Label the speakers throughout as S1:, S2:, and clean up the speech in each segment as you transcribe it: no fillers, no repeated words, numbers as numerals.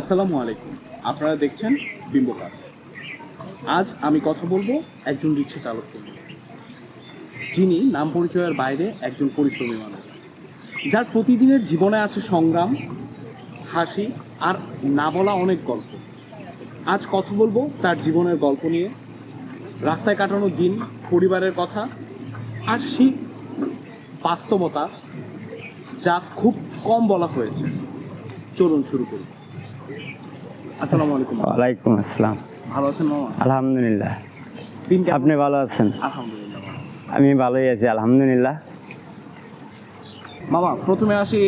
S1: আসসালামু আলাইকুম। আপনারা দেখছেন বিম্বকাস্ট। আজ আমি কথা বলবো একজন রিক্সা চালককে নিয়ে, যিনি নাম পরিচয়ের বাইরে একজন পরিশ্রমী মানুষ, যার প্রতিদিনের জীবনে আছে সংগ্রাম, হাসি আর না বলা অনেক গল্প। আজ কথা বলবো তার জীবনের গল্প নিয়ে, রাস্তায় কাটানো দিন, পরিবারের কথা আর সেই বাস্তবতা যা খুব কম বলা হয়েছে। চলুন শুরু করি। আসসালামু আলাইকুম।
S2: ওয়ালাইকুম আসসালাম।
S1: ভালো আছেন মামা?
S2: আলহামদুলিল্লাহ।
S1: দিন কেমন?
S2: আপনি ভালো আছেন?
S1: আলহামদুলিল্লাহ মামা।
S2: আমি ভালোই আছি আলহামদুলিল্লাহ।
S1: মামা, প্রথমে আসি,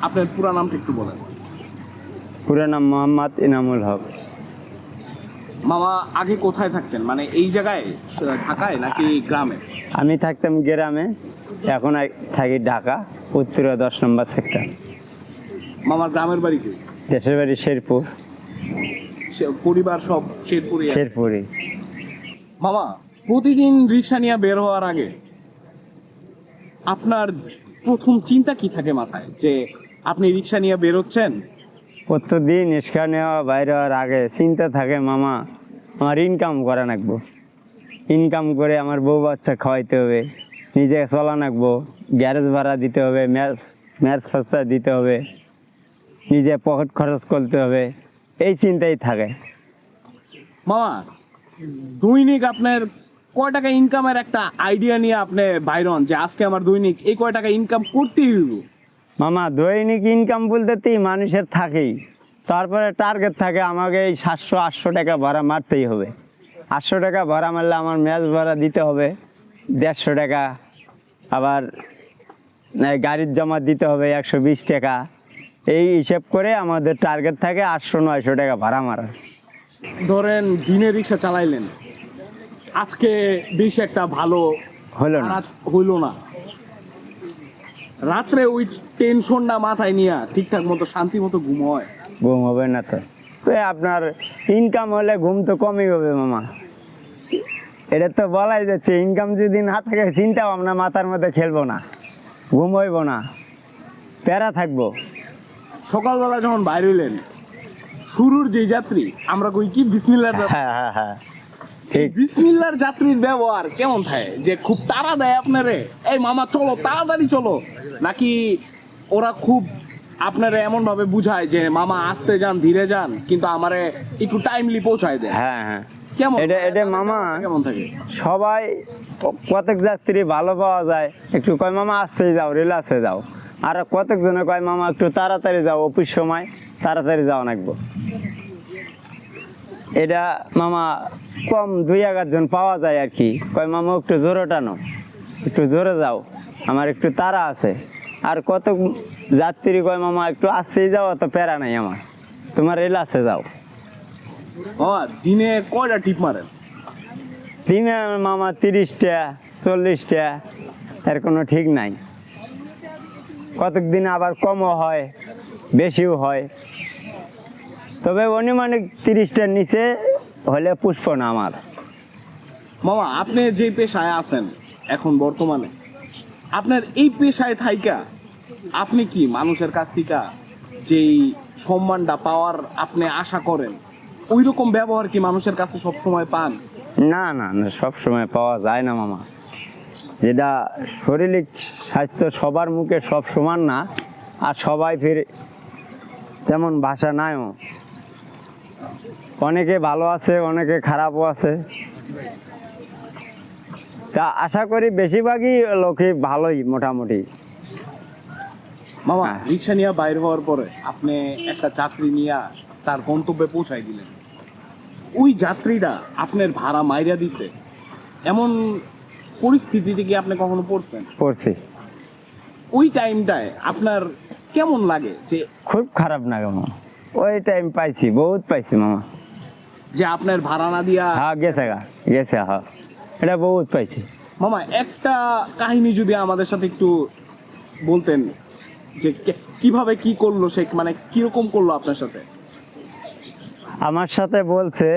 S1: আপনার পুরা নামটা একটু বলেন।
S2: পুরো নাম মোহাম্মদ ইনামুল হক।
S1: মামা, আগে কোথায় থাকতেন? মানে এই জায়গায়, ঢাকায় নাকি গ্রামে?
S2: আমি থাকতাম গ্রামে, এখন থাকি ঢাকা, উত্তরা 10 নম্বর সেক্টর।
S1: মামার গ্রামের বাড়ি কি?
S2: দেশের বাড়ি শেরপুর।
S1: পরিবার সব শেরপুরে?
S2: শেরপুরে।
S1: মামা, প্রতিদিন রিক্সা নিয়ে বের হওয়ার আগে আপনার প্রথম চিন্তা কি থাকে মাথায়, যে আপনি রিক্সা নিয়ে বেরোচ্ছেন?
S2: প্রতিদিন রিক্সা নেওয়া বাইরে হওয়ার আগে চিন্তা থাকে মামা, আমার ইনকাম করা লাগবো, ইনকাম করে আমার বউ বাচ্চা খাওয়াইতে হবে, নিজে চলা লাগবো, গ্যারেজ ভাড়া দিতে হবে, ম্যাচ খরচা দিতে হবে, নিজে পকেট খরচ করতে হবে, এই চিন্তাই থাকে।
S1: মামা, দৈনিক আপনার কয় টাকা ইনকামের একটা আইডিয়া নিয়ে আপনি বাইরন, যে আজকে আমার দৈনিক এই কয় টাকা ইনকাম করতেই হইব?
S2: মামা দৈনিক ইনকাম বলতেই মানুষের থাকেই, তারপরে টার্গেট থাকে আমাকে এই 700-800 টাকা ভাড়া মারতেই হবে। 800 টাকা ভাড়া মারলে আমার ম্যাচ ভাড়া দিতে হবে 150 টাকা, আবার গাড়ির জমা দিতে হবে 120 টাকা। এই হিসেব করে আমাদের টার্গেট থাকে 800-900 টাকা ভাড়া মারা।
S1: ধরেন দিনে রিক্সা চালাইলেন, আজকে বেশি একটা ভালো
S2: হলো না,
S1: রাত হইল না, রাত্রে ওই টেনশনটা মাথায় নিয়ে ঠিকঠাক মতো শান্তি মতো ঘুম হয়?
S2: ঘুম হবে না তো। তো আপনার ইনকাম হলে ঘুম তো কমই হবে মামা, এটা তো বলাই যাচ্ছে। ইনকাম যদি না থাকে চিন্তা ভাবনা মাথার মধ্যে খেলবো না, ঘুম হইব না, প্যারা থাকবো।
S1: সকালবেলা যখন বাইর হইলেন, শুরুর যে যাত্রী আমরা কই কি বিসমিল্লাহ,
S2: হ্যাঁ হ্যাঁ হ্যাঁ, ঠিক।
S1: বিসমিল্লার যাত্রীর ব্যবহার কেমন থাকে? যে খুব তাড়া দেয় আপনারে, এই মামা চলো তাড়াতাড়ি চলো, নাকি ওরা খুব আপনারে এমন ভাবে বুঝায় যে মামা আস্তে যান, ধীরে যান, কিন্তু আমারে একটু টাইমলি পৌঁছায় দেয়?
S2: হ্যাঁ হ্যাঁ,
S1: কেমন
S2: এটা মামা
S1: কেমন থাকে?
S2: সবাই, কতক যাত্রী ভালো পাওয়া যায়, একটু কয় মামা আসতে যাও, রিল্যাক্সে যাও, আর কতক জনে কয় মামা একটু তাড়াতাড়ি যাও, অফিস সময় তাড়াতাড়ি যাওয়া লাগবো। এটা মামা কম 2-1 জন পাওয়া যায় আর কি, কয় মামা একটু জোরে টানো, একটু জোরে যাও, আমার একটু তাড়া আছে। আর কত যাত্রী কয় মামা একটু আসতেই যাও, অত প্যারা নাই আমার, তোমার রিল্যাক্সে যাও।
S1: মামা, দিনে কয়টা টিপ মারেন?
S2: দিনে মামা 30টা 40টা, এর কোনো ঠিক নাই। কতক দিন আবার কমও হয়, বেশিও হয়, তবে অনুমানিক 30টার নিচে হলে পুষ্প না আমার।
S1: মামা, আপনি যে পেশায় আছেন এখন বর্তমানে, আপনার এই পেশায় থাইকা আপনি কি মানুষের কাছ থেকে যেই সম্মানটা পাওয়ার আপনি আশা করেন, ওই রকম ব্যবহার কি মানুষের কাছে সব সময় পান?
S2: না না না, সব সময় পাওয়া যায় না মামা। যেটা শারীরিক স্বাস্থ্য সবার মুখে সব সমান না, আর সবাই ফির তেমন ভাষা নাইও, অনেকে ভালো আছে, অনেকে খারাপও আছে। তা আশা করি বেশিরভাগই লোকে ভালোই মোটামুটি।
S1: মামা,
S2: হ্যাঁ।
S1: রিক্সা নিয়ে বাইর হওয়ার পরে আপনি একটা যাত্রী নিয়ে তার গন্তব্যে পৌঁছাই দিলেন, ওই যাত্রীটা আপনার ভাড়া মাইরা দিছে, এমন পরিস্থিতিতে কি আপনি কখনো পড়ছেন?
S2: পড়ছি।
S1: ওই টাইমটায় আপনার কেমন লাগে? যে
S2: খুব খারাপ না মামা, ওই টাইম পাইছি, বহুত পাইছি মামা।
S1: যে আপনার ভাড়া না দিয়া
S2: হ্যাঁ গেছে গেছে, হ্যাঁ এটা বহুত পাইছি।
S1: মামা, একটা কাহিনী যদি আমাদের সাথে একটু বলতেন, যে কিভাবে কি করলো সে, মানে কিরকম করলো আপনার সাথে?
S2: আমার সাথে বলছে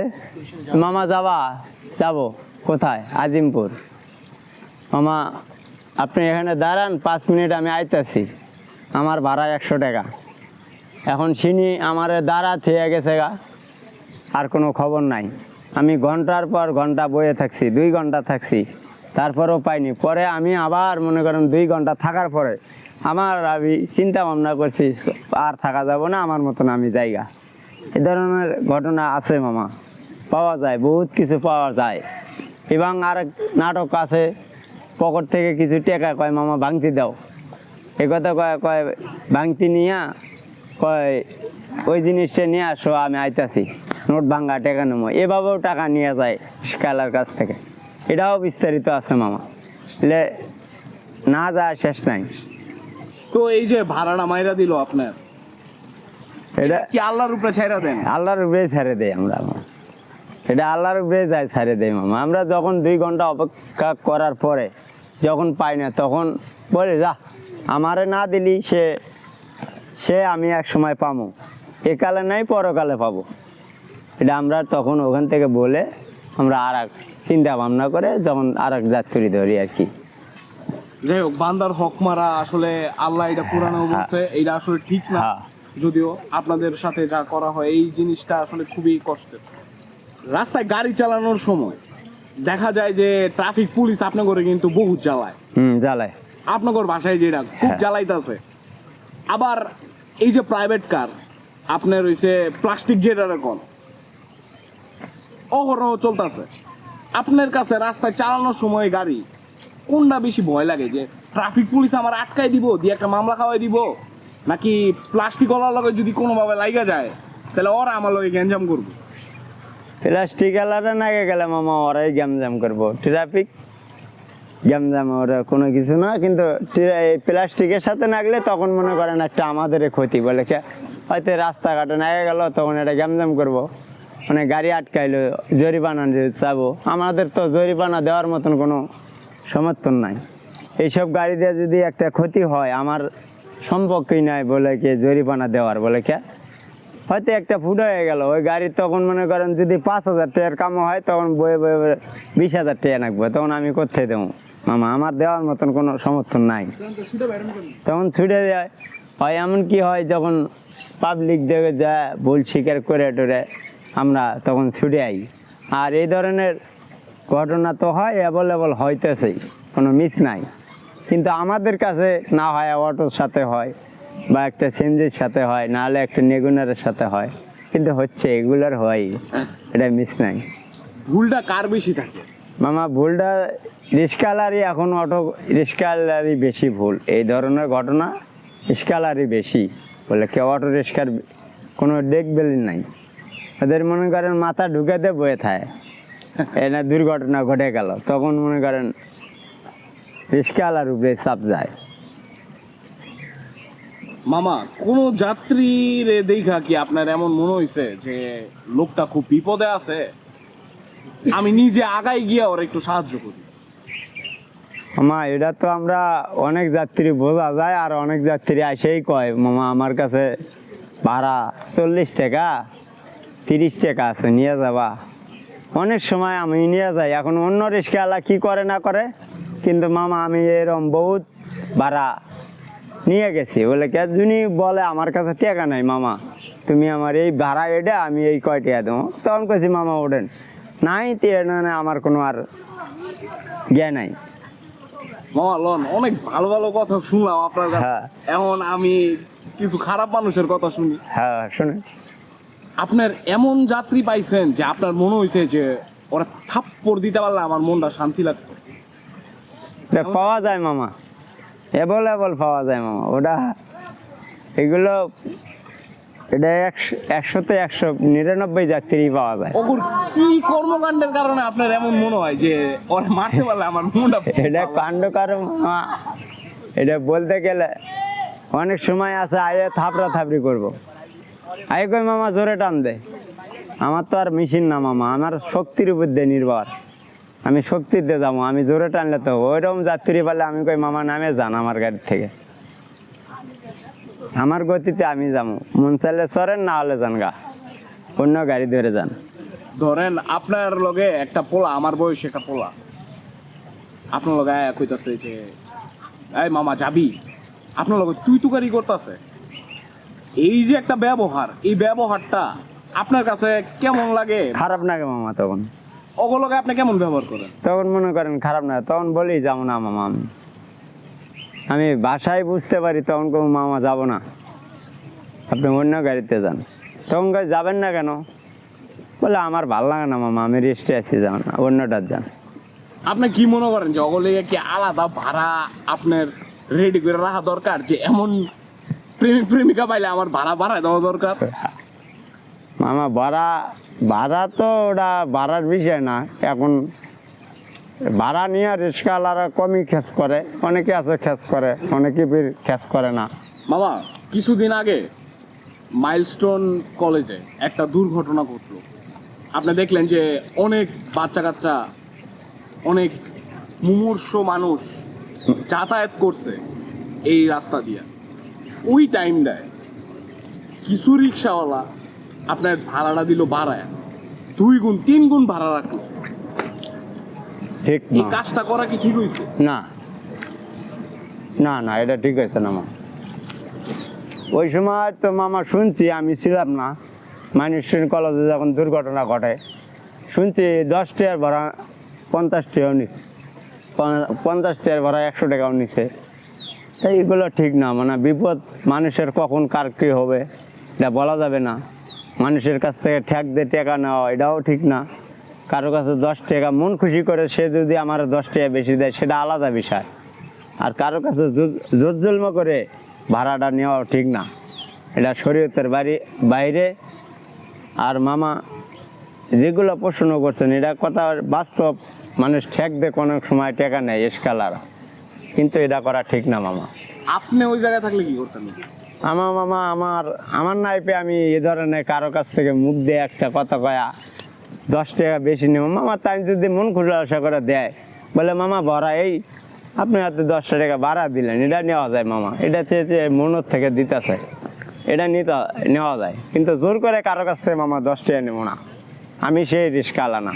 S2: মামা যাবো কোথায়? আজিমপুর। মামা আপনি এখানে দাঁড়ান 5 মিনিট, আমি আইতাছি, আমার ভাড়া 100 টাকা। এখন চিনি আমার দ্বারা থেকে গেছে গা, আর কোনো খবর নাই। আমি ঘন্টার পর ঘন্টা বয়ে থাকছি, 2 ঘন্টা থাকছি, তারপরেও পাইনি। পরে আমি আবার মনে করেন 2 ঘন্টা থাকার পরে আমি চিন্তা ভাবনা করছি আর থাকা যাব না, আমার মতন আমি জায়গা। এ ধরনের ঘটনা আছে মামা, পাওয়া যায়, বহুত কিছু পাওয়া যায়। এবং আরেক নাটক আছে, পকেট থেকে কিছু টাকা কয় মামা ভাঙতি দাও, এ কথা কয় ভাঙতি নিয়া কয় ওই জিনিসটা নিয়ে আসো, আমি আইতাছি, নোট ভাঙ্গা টাকা নেবো, এভাবেও টাকা নিয়ে যায় কালার কাছ থেকে। এটাও বিস্তারিত আছে মামা, এলে না যায় শেষ নাই।
S1: তো এই যে ভাড়াটা মাইরা দিল আপনার,
S2: এটা
S1: কি আল্লাহর উপরে ছাইরা দেন?
S2: আল্লাহর উপরে ছেড়ে দেয় আমরা, এটা আল্লাহর উপরে যায় ছেড়ে দেয় মামা। আমরা যখন 2 ঘন্টা অপেক্ষা করার পরে যখন পাই না, তখন বলে যা আমারে না দিলি সে আমি এক সময় পাবো, একালে নাই পরকালে পাবো। এটা আমরা তখন ওখান থেকে বলে আমরা আর এক চিন্তা ভাবনা করে তখন আর এক যাত্রী ধরি আর কি।
S1: যাই হোক, বান্দার হক মারা আসলে আল্লাহ এটা কোরআনেও বলছে, এটা আসলে ঠিক না।
S2: হ্যাঁ।
S1: যদিও আপনাদের সাথে যা করা হয় এই জিনিসটা আসলে খুবই কষ্টের। রাস্তায় গাড়ি চালানোর সময় দেখা যায় যে ট্রাফিক পুলিশ আপনাকে কিন্তু বহুত জ্বালায়,
S2: জ্বালায়,
S1: আপনাদের বাসায় যেটা খুব
S2: হ্যাঁ।
S1: জ্বালাইতেছে। আবার এই যে প্রাইভেট কার আপনার হইছে প্লাস্টিক যেটা এখন অহরহ চলতেছে, আপনার কাছে রাস্তায় চালানোর সময় গাড়ি কোনটা বেশি ভয় লাগে, যে ট্রাফিক পুলিশ আমার আটকাই দিব দিয়ে একটা মামলা খাওয়াই দিব, নাকি প্লাস্টিক ওলার লগে যদি কোনোভাবে লাগা যায় তাহলে ওরা আমার লগে গ্যাঞ্জাম করবে?
S2: প্লাস্টিক আলাদা নাগে গেলে মামা ওরাই গ্যামজাম করবো, ট্রাফিক গ্যামজাম ওরা কোনো কিছু না। কিন্তু এই প্লাস্টিকের সাথে লাগলে তখন মনে করেন একটা আমাদের ক্ষতি, বলে হয়তো রাস্তাঘাটে নাগে গেল তখন এটা গ্যামজাম করবো, মানে গাড়ি আটকাইলো জরিমানা চাবো, আমাদের তো জরিমানা দেওয়ার মতন কোনো সমর্থন নাই। এইসব গাড়ি দিয়ে যদি একটা ক্ষতি হয় আমার সম্পর্কই নাই বলে কি জরিমানা দেওয়ার, বলে হয়তো একটা ফুট হয়ে গেল ওই গাড়ির, তখন মনে করেন যদি 5,000 টাকার কামও হয় তখন বয়ে 20,000 টাকা লাগবে, তখন আমি কোথায় দেবো মামা, আমার দেওয়ার মতন কোনো সমর্থন নাই, তখন ছুটে যায়। হয় এমন কি হয় যখন পাবলিক দেখে যায় ভুল স্বীকার করে টোরে আমরা তখন ছুটে আই। আর এই ধরনের ঘটনা তো হয় অ্যাভেলেবল হইতেছেই, কোনো মিস নাই। কিন্তু আমাদের কাছে না হয় অটোর সাথে হয় বা একটা চেঞ্জের সাথে হয়, নাহলে একটা নেগুনারের সাথে হয়, কিন্তু হচ্ছে এগুলার হয়, এটা মিস নাই।
S1: ভুলটা কার বেশি থাকে
S2: মামা? ভুলটা রিস্কালারই, এখন অটো রিস্কালারই বেশি ভুল, এই ধরনের ঘটনা রিস্কালারই বেশি, বলে কেউ অটো রিস্কার কোনো দেখবেলই নাই, ওদের মনে করেন মাথা ঢুকাতে বয়ে থাকে, এটা দুর্ঘটনা ঘটে গেল তখন মনে করেন রিস্কালার উপরে চাপ যায়।
S1: মামা, কোন যাত্রীর দেখা কি আপনার এমন মনে হয়েছে যে লোকটা খুব বিপদে আছে, আমি নিজে আগাই গিয়ে ওর একটু সাহায্য করি?
S2: মামা এটা তো আমরা অনেক যাত্রী বোঝা যায়, আর অনেক যাত্রী আসেই কয় মামা আমার কাছে ভাড়া 40 টাকা 30 টাকা আছে, নিয়ে যাবা। অনেক সময় আমি নিয়ে যাই, এখন অন্য রিস্কাওয়ালা কি করে না করে, কিন্তু মামা আমি এরকম বহুত ভাড়া নিয়ে গেছি, বলে যিনি বলে আমার কাছে টাকা নাই মামা, তুমি আমার এই ভাড়া এটা আমি এই কয় টাকা দেবো, তখন কেছি মামা ওঠেন, নাই না আমার কোনো আর জ্ঞান নাই।
S1: মামা লন, অনেক ভালো ভালো কথা শুনলাম আপনার কাছে।
S2: হ্যাঁ।
S1: এখন আমি কিছু খারাপ মানুষের কথা শুনি।
S2: হ্যাঁ শুনে,
S1: আপনার এমন যাত্রী পাইছেন যে আপনার মনে হয়েছে যে ওরা থাপ্পড় দিতে পারলে আমার মনটা শান্তি লাগতো?
S2: এটা পাওয়া যায় মামা, অ্যাভেলেবল পাওয়া যায় মামা, ওটা এগুলো এটা 100-তে 199 যাত্রী পাওয়া যায়।
S1: ওগুর কি কর্মকাণ্ডের কারণে আপনার এমন মনে হয় যে ওরা মারতে পারলে আমার মনটা?
S2: এটা কাণ্ড কারণ মামা, এটা বলতে গেলে অনেক সময় আছে আয়ে থাপড়া থাপড়ি করবো, আয়ে কই মামা জোরে টান দে, আমার তো আর মেশিন না মামা, আমার শক্তির উপর দিয়ে নির্ভর, আমি শক্তিতে যাবো, আমি জোরে টানলে তো ওইরকম যাত্রী পারলে আমি কই মামা নামে যান আমার গাড়ি থেকে, আমার গতিতে আমি যাবো, মন চাইলে সরেন, না হলে যান গা অন্য গাড়ি ধরে যান।
S1: ধরেন আপনার লগে একটা পোলা, আমার বয়সে একটা পোলা আপনার লগে আয়া কইতাছে যে এই মামা যাবি, আপনার লগে তুই তুকারি করতেছে, এই যে একটা ব্যবহার, এই ব্যবহারটা আপনার কাছে কেমন লাগে?
S2: খারাপ লাগে মামা তখন।
S1: ওগুলোকে আপনি কেমন ব্যবহার করেন?
S2: তখন মনে করেন খারাপ না, তখন বলি যাবো না মামা। আমি বাসায় বুঝতে পারি, তখন কোনো মামা যাব না, আপনি অন্য গাড়িতে যান। তখন যাবেন না কেন? বলে আমার ভাল লাগে না মামা, আমি রেস্টে আছি, যান অন্যটার যান।
S1: আপনি কি মনে করেন যে ওগুলো কি আলাদা ভাড়া আপনার রেডি করে রাখা দরকার, যে এমন প্রেমিক প্রেমিকা পাইলে আমার ভাড়া বাড়ায় দেওয়া দরকার?
S2: মামা ভাড়া তো ওটা ভাড়ার বিষয় না। এখন ভাড়া নিয়ে রিক্সাওয়ালারা কমই খেস করে, অনেকে আছে খেস করে, অনেকে খেস করে না।
S1: মামা, কিছুদিন আগে মাইলস্টোন কলেজে একটা দুর্ঘটনা ঘটলো। আপনি দেখলেন যে অনেক বাচ্চা কাচ্চা, অনেক মুমূর্ষু মানুষ যাতায়াত করছে এই রাস্তা দিয়ে। ওই টাইমটায় কিছু রিক্সাওয়ালা আপনার ভাড়াটা দিল বাড়ায়, 2 গুণ 3 গুণ ভাড়া রাখলো।
S2: ঠিক
S1: এই
S2: না,
S1: কাজটা করা কি ঠিক হয়েছে?
S2: না না না, এটা ঠিক আছে না মামা। ওই সময় তো মামা শুনছি, আমি ছিলাম না, মাইনস্টোন কলেজে যখন দুর্ঘটনা ঘটে, শুনছি 10 টাকার ভাড়া 50 টাকাও নিচ্ছে, 50 টাকার ভাড়া 100 টাকাও নিচ্ছে। তাই এগুলো ঠিক না, মানে বিপদ মানুষের কখন কার কী হবে এটা বলা যাবে না। মানুষের কাছ থেকে ঠ্যাক দিয়ে টাকা নেওয়া এটাও ঠিক না। কারো কাছে 10 টাকা মন খুশি করে সে যদি আমার 10 টাকা বেশি দেয় সেটা আলাদা বিষয়, আর কারো কাছে জোর জুলম করে ভাড়াটা নেওয়াও ঠিক না, এটা শরীয়তের বাইরে। আর মামা যেগুলো প্রশ্ন করছেন এটা কথা বাস্তব, মানুষ ঠেক দিয়ে কোনো সময় টাকা নেয় এসকালারা, কিন্তু এটা করা ঠিক না মামা।
S1: আপনি ওই জায়গায় থাকলে কি করতেন?
S2: মামা আমার নাইপে আমি এ ধরনের কারো কাছ থেকে মুখ দিয়ে একটা কথা কয়া 10 টাকা বেশি নেব মামা, তাই যদি মন খুশি আশা করে দেয়, বলে মামা ভরা এই আপনি হাতে 10 টাকা ভাড়া দিলেন, এটা নেওয়া যায় মামা, এটা চেয়ে মনের থেকে দিতেছে, এটা নেওয়া যায়। কিন্তু জোর করে কারো কাছ থেকে মামা 10 টাকা নেব না, আমি সেই রিস্কাওয়ালা না।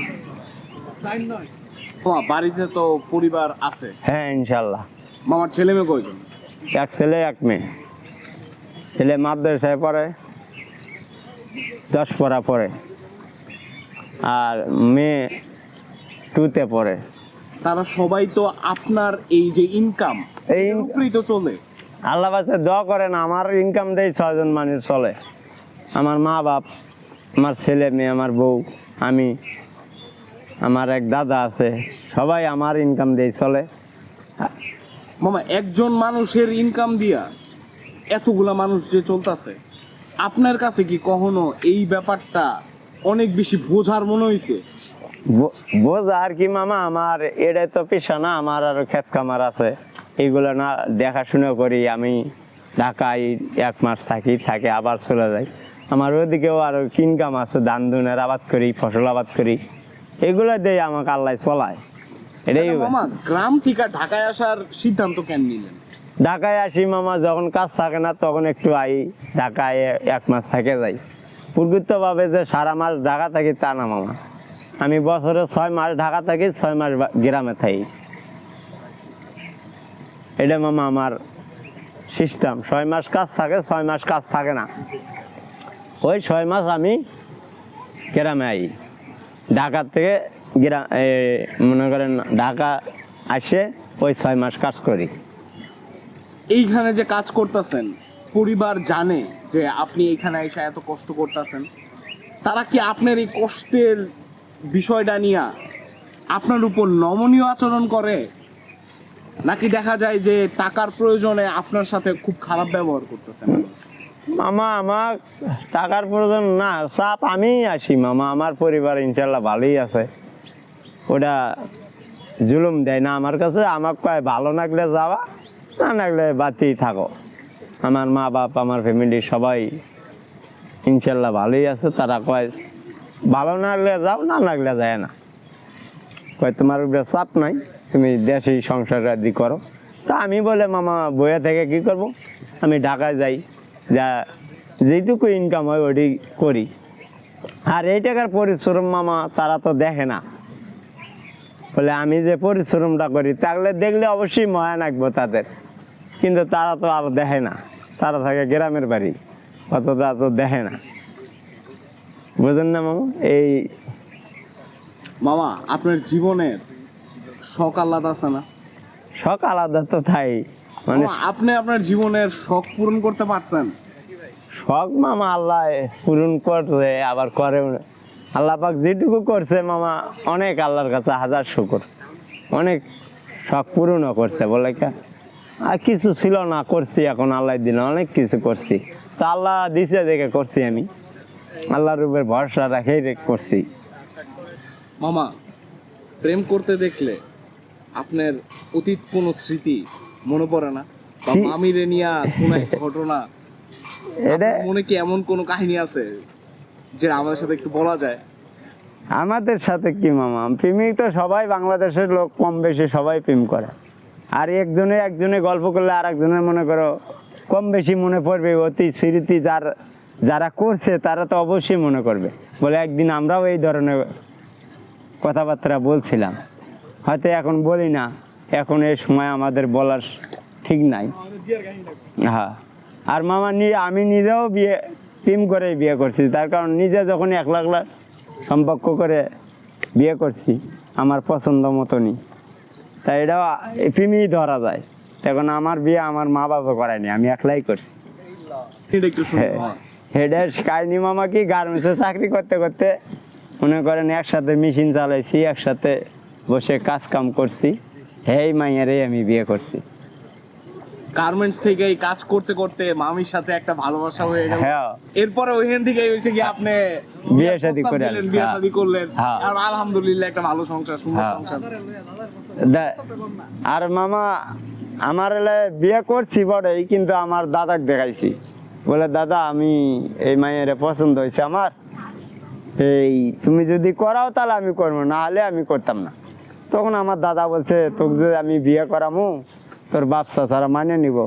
S1: মামা, বাড়িতে তো পরিবার আছে?
S2: হ্যাঁ ইনশাল্লাহ।
S1: মামার ছেলে মেয়ে কয়জন?
S2: এক ছেলে এক মেয়ে। ছেলে মাদ্রাসায় পড়ে, 10 পড়া পড়ে, আর মেয়ে 2তে পড়ে।
S1: তারা সবাই তো আপনার এই যে ইনকাম
S2: এই
S1: উপরেই তো চলে।
S2: আল্লাহ বাচ্চা দোয়া করেন, আমার ইনকাম দেয় 6 জন মানুষ চলে, আমার মা বাপ, আমার ছেলে মেয়ে, আমার বউ, আমি, আমার এক দাদা আছে, সবাই আমার ইনকাম দিয়ে চলে।
S1: মামা, একজন মানুষের ইনকাম দিয়া এতগুলা মানুষ যে চলতেছে, আপনার কাছে কি কখনো এই ব্যাপারটা অনেক বেশি বোঝার মনে হয়েছে?
S2: বোঝা আর কি মামা, আমার এটাই তো পেশা না, আমার আরো ক্ষেত খামার আছে, এইগুলো না দেখাশোনা করি। আমি ঢাকায় 1 মাস থাকি আবার চলে যাই। আমার ওইদিকেও আরো ইনকাম আছে, ধান ধুনের আবাদ করি, ফসল আবাদ করি, এগুলো দিয়ে আমাকে আল্লাহ চলায়। এটাই
S1: মামা, গ্রাম থেকে ঢাকায় আসার সিদ্ধান্ত কেন নিলেন?
S2: ঢাকায় আসি মামা, যখন কাজ থাকে না তখন একটু আই, ঢাকায় 1 মাস থেকে যাই। প্রকৃত ভাবে যে সারা মাস ঢাকা থাকি তা না মামা, আমি বছরে 6 মাস ঢাকা থাকি, 6 মাস গ্রামে থাকি। এটা মামা আমার সিস্টেম। 6 মাস কাজ থাকে, 6 মাস কাজ থাকে না, ওই 6 মাস আমি গ্রামে আই। ঢাকা থেকে মনে করেন ঢাকা আসে ওই 6 মাস কাজ করি।
S1: এইখানে যে কাজ করতেছেন, পরিবার জানে যে আপনি এখানে এসে এত কষ্ট করতেছেন? তারা কি আপনার এই কষ্টের বিষয়টা নিয়ে আপনার উপর নমনীয় আচরণ করে, নাকি দেখা যায় যে টাকার প্রয়োজনে আপনার সাথে খুব খারাপ ব্যবহার করতেছেন?
S2: মামা আমার টাকার প্রয়োজন না, চাপ আমি আসি মামা, আমার পরিবার ইনশাল্লাহ ভালোই আছে, ওটা জুলুম দেয় না আমার কাছে। আমার কয় ভালো লাগলে যাওয়া, না লাগলে বাতিই থাকো। আমার মা বাপ, আমার ফ্যামিলি সবাই ইনশাল্লাহ ভালোই আছে। তারা কয় ভালো না লাগলে যাও, না লাগলে যায় না, কয় তোমার উপরে চাপ নাই, তুমি দেশেই সংসার আদি করো। তা আমি বলে মামা বইয়া থেকে কি করব, আমি ঢাকায় যাই, যা যেটুকু ইনকাম হয় ওটি করি। আর এই টাকার পরিশ্রম মামা তারা তো দেখে না, বলে আমি যে পরিশ্রমটা করি তাহলে দেখলে অবশ্যই ময়া লাগবো তাদের, কিন্তু তারা তো আর দেখে না, তারা থাকে গ্রামের বাড়ি। অতটা তো দেখে না, বুঝেন না মামা? এই
S1: মামা আপনার জীবনের শখ আহ্লাদ আছে না?
S2: শখ আলাদা তো তাই, মানে
S1: মামা, আপনি আপনার জীবনের শখ পূরণ করতে পারছেন?
S2: শখ মামা আল্লাহ পূরণ করছে, আবার করেও না। আল্লাহ পাক যেটুকু করছে মামা, অনেক আল্লাহর কাছে হাজার শুকর। অনেক শখ পূরণও করছে বলে কে, আর কিছু ছিল না, করছি, এখন আল্লাহ দিন অনেক কিছু করছি। তা আল্লাহ দিছে দেখে করছি, আমি আল্লাহর উপর ভরসা রেখেই করছি।
S1: মামা, প্রেম করতে দেখলে আপনার অতীত কোনো স্মৃতি মনে পড়ে না? বা মামিরে নিয়া কোনো এক ঘটনা,
S2: এটা
S1: আপনার মনে কি এমন কোনো কাহিনী আছে যেটা আমাদের সাথে একটু বলা যায়?
S2: আমাদের সাথে কি মামা, প্রেমিক তো সবাই বাংলাদেশের লোক কম বেশি সবাই প্রেম করে। আর একজনে গল্প করলে আর একজনের মনে করো কম বেশি মনে পড়বে। অতি স্মৃতি যারা করছে তারা তো অবশ্যই মনে করবে। বলে একদিন আমরাও এই ধরনের কথাবার্তা বলছিলাম, হয়তো এখন বলি না, এখন এই সময় আমাদের বলার ঠিক নাই। হ্যাঁ, আর মামা আমি নিজেও প্রেম করে বিয়ে করছি, তার কারণ নিজে যখন একলা একলা সম্পর্ক করে বিয়ে করছি আমার পছন্দ মতনই, তাই এটাও প্রেমই ধরা যায়। এখন আমার বিয়ে আমার মা বাবা করায়নি, আমি একলাই করছি।
S1: এটা একটু শুনুন।
S2: হেডের কাহিনী মামা কি, গার্মেন্টসে চাকরি করতে করতে মনে করেন একসাথে মেশিন চালাইছি, একসাথে বসে কাজ কাম করছি, এই মাইয়ারে আমি বিয়ে করছি।
S1: গার্মেন্টস থেকে এই কাজ করতে করতে মামির সাথে একটা ভালোবাসা হয়ে গেল,
S2: হ্যাঁ,
S1: এরপরে ওইখান থেকে হয়েছে কি আপনি
S2: বিয়ে শাদী করে
S1: বিয়ে শাদী করলেন,
S2: হ্যাঁ।
S1: আর আলহামদুলিল্লাহ একটা ভালো সংসার, সুন্দর
S2: হ্যাঁ।
S1: সংসার।
S2: আর মামা আমার বিয়ে করছি বটেই, কিন্তু আমার দাদাকে দেখাইছি, বলে দাদা আমি এই মায়ের পছন্দ হয়েছে আমার, এই তুমি যদি করাও তাহলে আমি করবো, না হলে আমি করতাম না। তখন আমার দাদা বলছে তোকে যদি আমি বিয়ে করামু তোর বাপ চাচারা মানে নিব।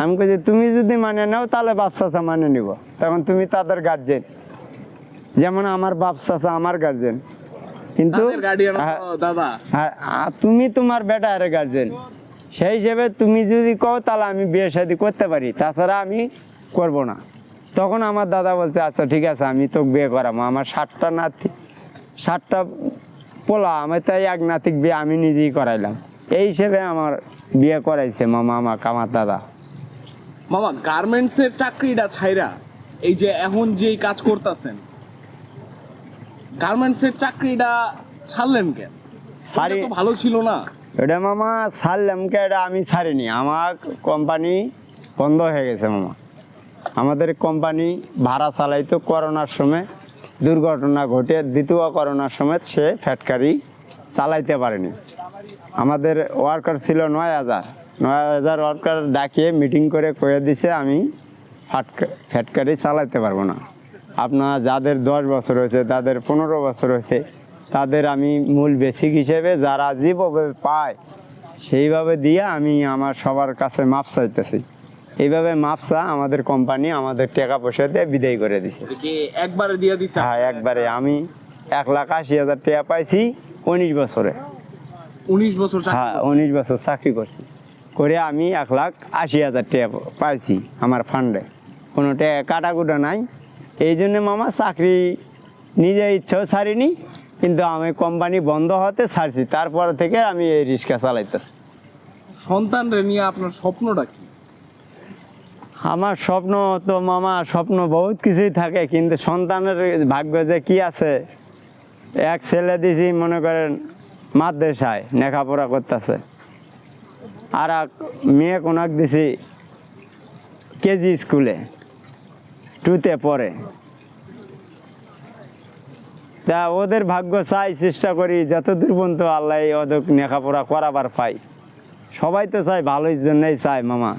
S2: আমি বলছি তুমি যদি মানে নাও তাহলে বাপ চাচা মানে নিব, তখন তুমি তাদের গার্জেন, যেমন আমার বাপ চাচা আমার গার্জেন, কিন্তু
S1: তাদের guardian দাদা,
S2: তুমি তোমার বেটা আরে গার্জেন, সেই হিসেবে তুমি যদি কও তাহলে আমি বিয়ে শাদী করতে পারি, তাছাড়া আমি করব না। তখন আমার দাদা বলছে আচ্ছা ঠিক আছে আমি তোকে বিয়ে করাবো, আমার 7টা পোলা, আমার তাই এক নাতিক বিয়ে আমি নিজেই করাইলাম, এই হিসেবে আমার বিয়ে করাইছে মামা আমার দাদা।
S1: মামা গার্মেন্টস এর চাকরিটা ছাইরা এই যে এখন যেই কাজ করতেছেন, গার্মেন্টস এর চাকরিটা ছাড়লেন কেন?
S2: ছাড়ি
S1: ওটা তো ভালো ছিল না?
S2: এটা মামা ছাড়লাম কে, এটা আমি ছাড়িনি, আমার কোম্পানি বন্ধ হয়ে গেছে মামা। আমাদের কোম্পানি ভাড়া চালাইতো, করোনার সময় দুর্ঘটনা ঘটে, দ্বিতীয় করোনার সময় সে ফ্যাক্টরি চালাইতে পারেনি। আমাদের ওয়ার্কার ছিল 9,000 ওয়ার্কার ডাকিয়ে মিটিং করে কয়ে দিছে আমি ফ্যাক্টরি চালাইতে পারবো না। আপনার যাদের 10 বছর হয়েছে, তাদের 15 বছর হয়েছে, তাদের আমি মূল বেসিক হিসেবে যারা যেভাবে পায় সেইভাবে দিয়ে আমি আমার সবার কাছে মাপ চাইতেছি। এইভাবে মাপসা আমাদের কোম্পানি আমাদের টাকা পয়সা দিয়ে বিদায় করে দিছে।
S1: একবারে দিয়ে দিছে?
S2: হ্যাঁ একবারে। আমি 1,80,000 টাকা পাইছি 19 বছরে।
S1: 19 বছর?
S2: হ্যাঁ 19 বছর চাকরি করছি, করে আমি 1,80,000 টাকা পাইছি আমার ফান্ডে, কোনো টাকা কাটাকুটা নাই। এই জন্য মামা চাকরি নিজে ইচ্ছেও ছাড়িনি, কিন্তু আমি কোম্পানি বন্ধ হতে ছাড়ছি, তারপর থেকে আমি এই রিক্সা চালাইতেছি।
S1: সন্তানরে নিয়ে আপনার স্বপ্নটা কি?
S2: আমার স্বপ্ন তো মামা, স্বপ্ন বহুত কিছুই থাকে, কিন্তু সন্তানের ভাগ্য যে কি আছে। এক ছেলে দিছি মনে করেন মাদ্রাসায় লেখাপড়া করতেছে, আর এক মেয়ে কোনাক দিছি কেজি স্কুলে 2তে পড়ে। তা ওদের ভাগ্য চাই, চেষ্টা করি যতদূর পর্যন্ত আল্লাহ ওদের লেখাপড়া করাবার পাই। সবাই তো চাই, ভালোর জন্যই চাই মামা।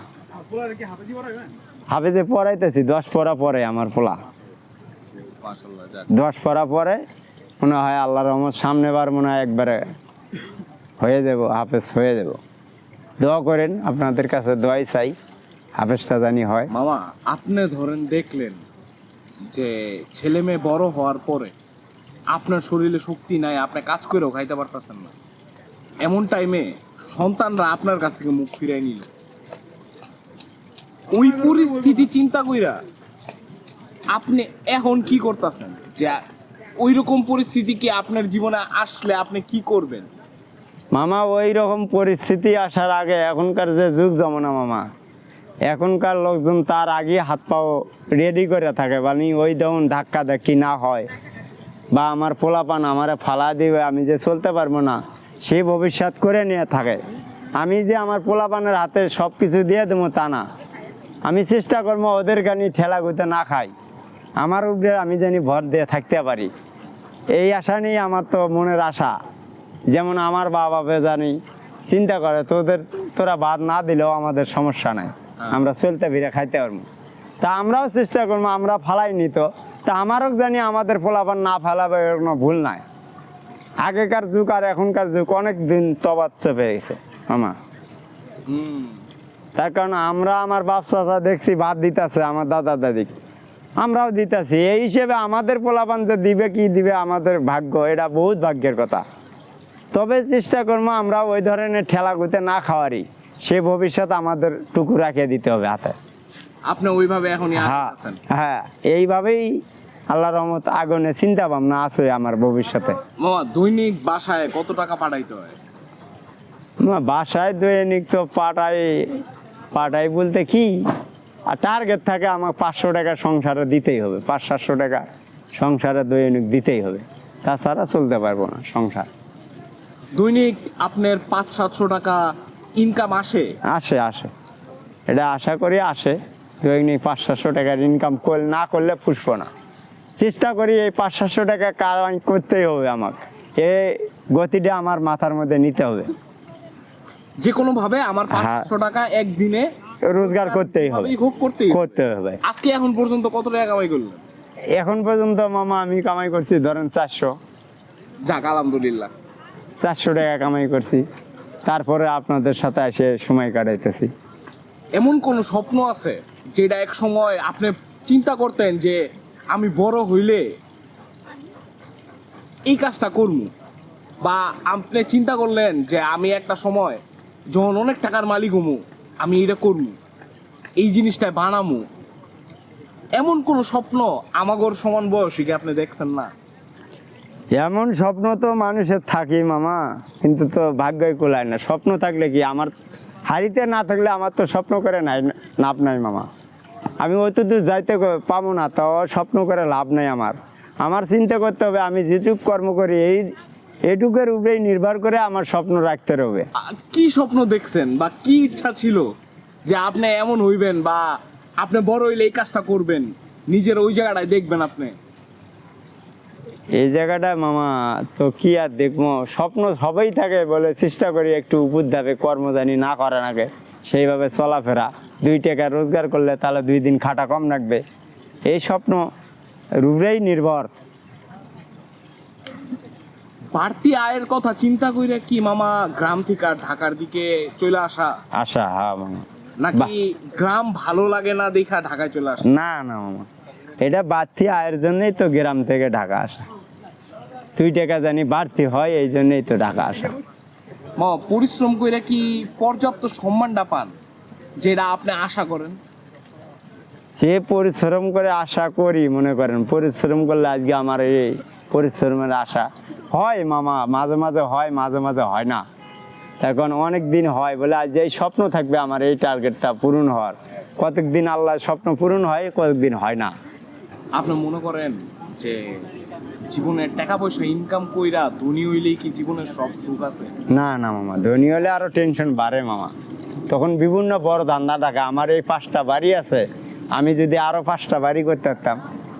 S2: হাফেজে পড়াইতেছি, 10 পড়া পরে আমার পোলা, 10 পড়া পরে মনে হয় আল্লাহর রহমত সামনেবার মনে হয় একবারে হয়ে যাব, হাফেজ হয়ে যাব। দোয়া করেন, আপনাদের কাছে দোয়াই চাই হাফেজটা জানি হয়।
S1: মামা আপনি ধরেন দেখলেন যে ছেলে মেয়ে বড় হওয়ার পরে আপনার শরীরে শক্তি নাই, আপনি কাজ করেও খাইতে পারতেছেন না, এমন টাইমে সন্তানরা আপনার কাছ থেকে মুখ ফিরাই নিল, ওই পরিস্থিতি চিন্তা কইরা আপনি এখন কি করতেছেন, যে ওই রকম পরিস্থিতি কি আপনার জীবনে আসলে আপনি কি করবেন?
S2: মামা ওই রকম পরিস্থিতি আসার আগে এখনকার যে যুগ জমানা মামা, এখনকার লোকজন তার আগে হাত পাও রেডি করে থাকে, মানে ওই ধরুন ধাক্কা ধাক্কি না হয় বা আমার পোলাপান আমারে ফালা দিবে আমি যে চলতে পারবো না, সেই ভবিষ্যৎ করে নিয়ে থাকে। আমি যে আমার পোলাপানের হাতে সব কিছু দিয়ে দেবো তা না, আমি চেষ্টা করবো ওদের গানি ঠেলা গুতে না খাই, আমার উপরে আমি জানি ভর দিয়ে থাকতে পারি। এই আশা নিয়ে আমার তো মনের আশা। যেমন আমার বাবা জানি চিন্তা করে তোরা বাদ না দিলেও আমাদের সমস্যা নাই, আমরা চলতে ফিরে খাইতে পারবো। তা আমরাও চেষ্টা করবো, আমরা ফালাই নিত, তা আমারও জানি আমাদের পোলাপান না ফেলাবে এর কোনো ভুল নাই। আগেকার যুগ আর এখনকার যুগ অনেক দিন তফাৎ চেপে গেছে মামা। তার কারণ আমরা আমার বাপ চাচা দেখছি ভাত দিতেছে, আমার দাদা দাদি আমরাও দিতেছি, এই হিসেবে আমাদের পোলাপান যে দিবে কি দিবে আমাদের ভাগ্য, এটা বহুত ভাগ্যের কথা। তবে চেষ্টা করবো আমরা ওই ধরনের ঠেলা গুতে না খাওয়ারই, সে ভবিষ্যৎ আমাদের টুকু রাখিয়ে দিতে হবে হাতে।
S1: আপনি ওইভাবে এখন
S2: হ্যাঁ, এইভাবেই আল্লাহর রহমত আগুনে চিন্তা ভাবনা আছে আমার ভবিষ্যতে।
S1: মামা দৈনিক বাসায় কত টাকা পাঠাইতে হয়?
S2: বাসায় দৈনিক তো পাঠাই বলতে কি, আর টার্গেট থাকে আমার 500 টাকা সংসারে দিতেই হবে, 500-700 টাকা সংসারে দৈনিক দিতেই হবে, তাছাড়া চলতে পারবো না সংসার।
S1: দৈনিক আপনার 500-700 টাকা ইনকাম আসে?
S2: আসে, এটা আশা করি আসে। দৈনিক 500-700 টাকার ইনকাম না করলে পুষবো না। চেষ্টা করি এই 500-700 টাকা কামাই করতেই হবে আমাকে, এই গতিটা আমার মাথার মধ্যে নিতে হবে।
S1: যে কোনো ভাবে আমার 500 টাকা একদিনে
S2: রোজগার করতেই হবে, করতে হবে।
S1: আজকে এখন পর্যন্ত কত টাকা কামাই করলেন?
S2: এখন পর্যন্ত মামা আমি কামাই করছি ধরেন 400।
S1: যাক আলহামদুলিল্লাহ,
S2: 400 টাকা কামাই করছি, তারপরে আপনাদের সাথে এসে সময় কাটাইতেছি।
S1: এমন কোন স্বপ্ন আছে যেটা এক সময় আপনি চিন্তা করতেন যে আমি বড় হইলে এই কাজটা করব, বা আপনি চিন্তা করলেন যে আমি একটা সময় যখন অনেক টাকার মালিক হমু আমি এটা করব, এই জিনিসটা বানামু, এমন কোন স্বপ্ন আমাগর সমান বয়সী কি আপনি দেখছেন না?
S2: এমন স্বপ্ন তো মানুষের থাকে মামা, কিন্তু তো ভাগ্যই কুলায় না। স্বপ্ন থাকলে কি, আমার হারিতে না থাকলে আমার তো স্বপ্ন করে লাভ নাই মামা। আমি অতদূর যাইতে পাবো না, তো স্বপ্ন করে লাভ নাই। আমার চিন্তা করতে হবে আমি যেটুক কর্ম করি এটুকের উপরেই নির্ভর করে আমার স্বপ্ন রাখতে হবে।
S1: কি স্বপ্ন দেখছেন বা কি ইচ্ছা ছিল যে আপনি এমন হইবেন, বা আপনি বড় হইলে এই কাজটা করবেন, নিজের ওই জায়গাটায় দেখবেন আপনি?
S2: এই জায়গাটা মামা তো কি আর দেখবো, স্বপ্ন সবাই থাকে, বলে চেষ্টা করি একটু উপর ধাপে কর্ম জানি না করার আগে সেইভাবে চলাফেরা, 2 টাকা রোজগার করলে তাহলে 2 দিন খাটা কম রাখবে, এই স্বপ্ন রূপেই নির্ভর।
S1: বাড়তি আয়ের কথা চিন্তা কইরা কি মামা গ্রাম থেকে ঢাকার দিকে চলে আসা?
S2: হ্যাঁ মামা।
S1: নাকি গ্রাম ভালো লাগে না দেখা ঢাকায় চলে আসা?
S2: না মামা, এটা বাড়তি আয়ের জন্যই তো গ্রাম থেকে ঢাকা আসা, 2 টাকা জানি বাড়তি হয়, এই জন্যই তো ঢাকা আসা।
S1: মামা পরিশ্রম কইরা কি পর্যাপ্ত সম্মানটা পান যেটা আপনি আশা করেন?
S2: যে পরিশ্রম করে আশা করি, মনে করেন পরিশ্রম করলে আজকে আমার এই পরিশ্রমের আশা হয় মামা, মাঝে মাঝে হয়, মাঝে মাঝে হয় না। এখন অনেক দিন হয় বলে আজ এই স্বপ্ন থাকবে আমার এই টার্গেটটা পূরণ হওয়ার, কতদিন আল্লাহ স্বপ্ন পূরণ হয়, কতদিন হয় না।
S1: আপনি মনে করেন যে জীবনে টাকা পয়সা ইনকাম কইরা ধনী হইলেই কি জীবনের সব সুখ আছে?
S2: না মামা, ধনী হলে আরো টেনশন বাড়ে মামা, তখন বিভিন্ন বড় ধান্দা থাকে। আমার এই 5টা বাড়ি আছে, আমি যদি আরো 5টা বাড়ি করতে পারতাম,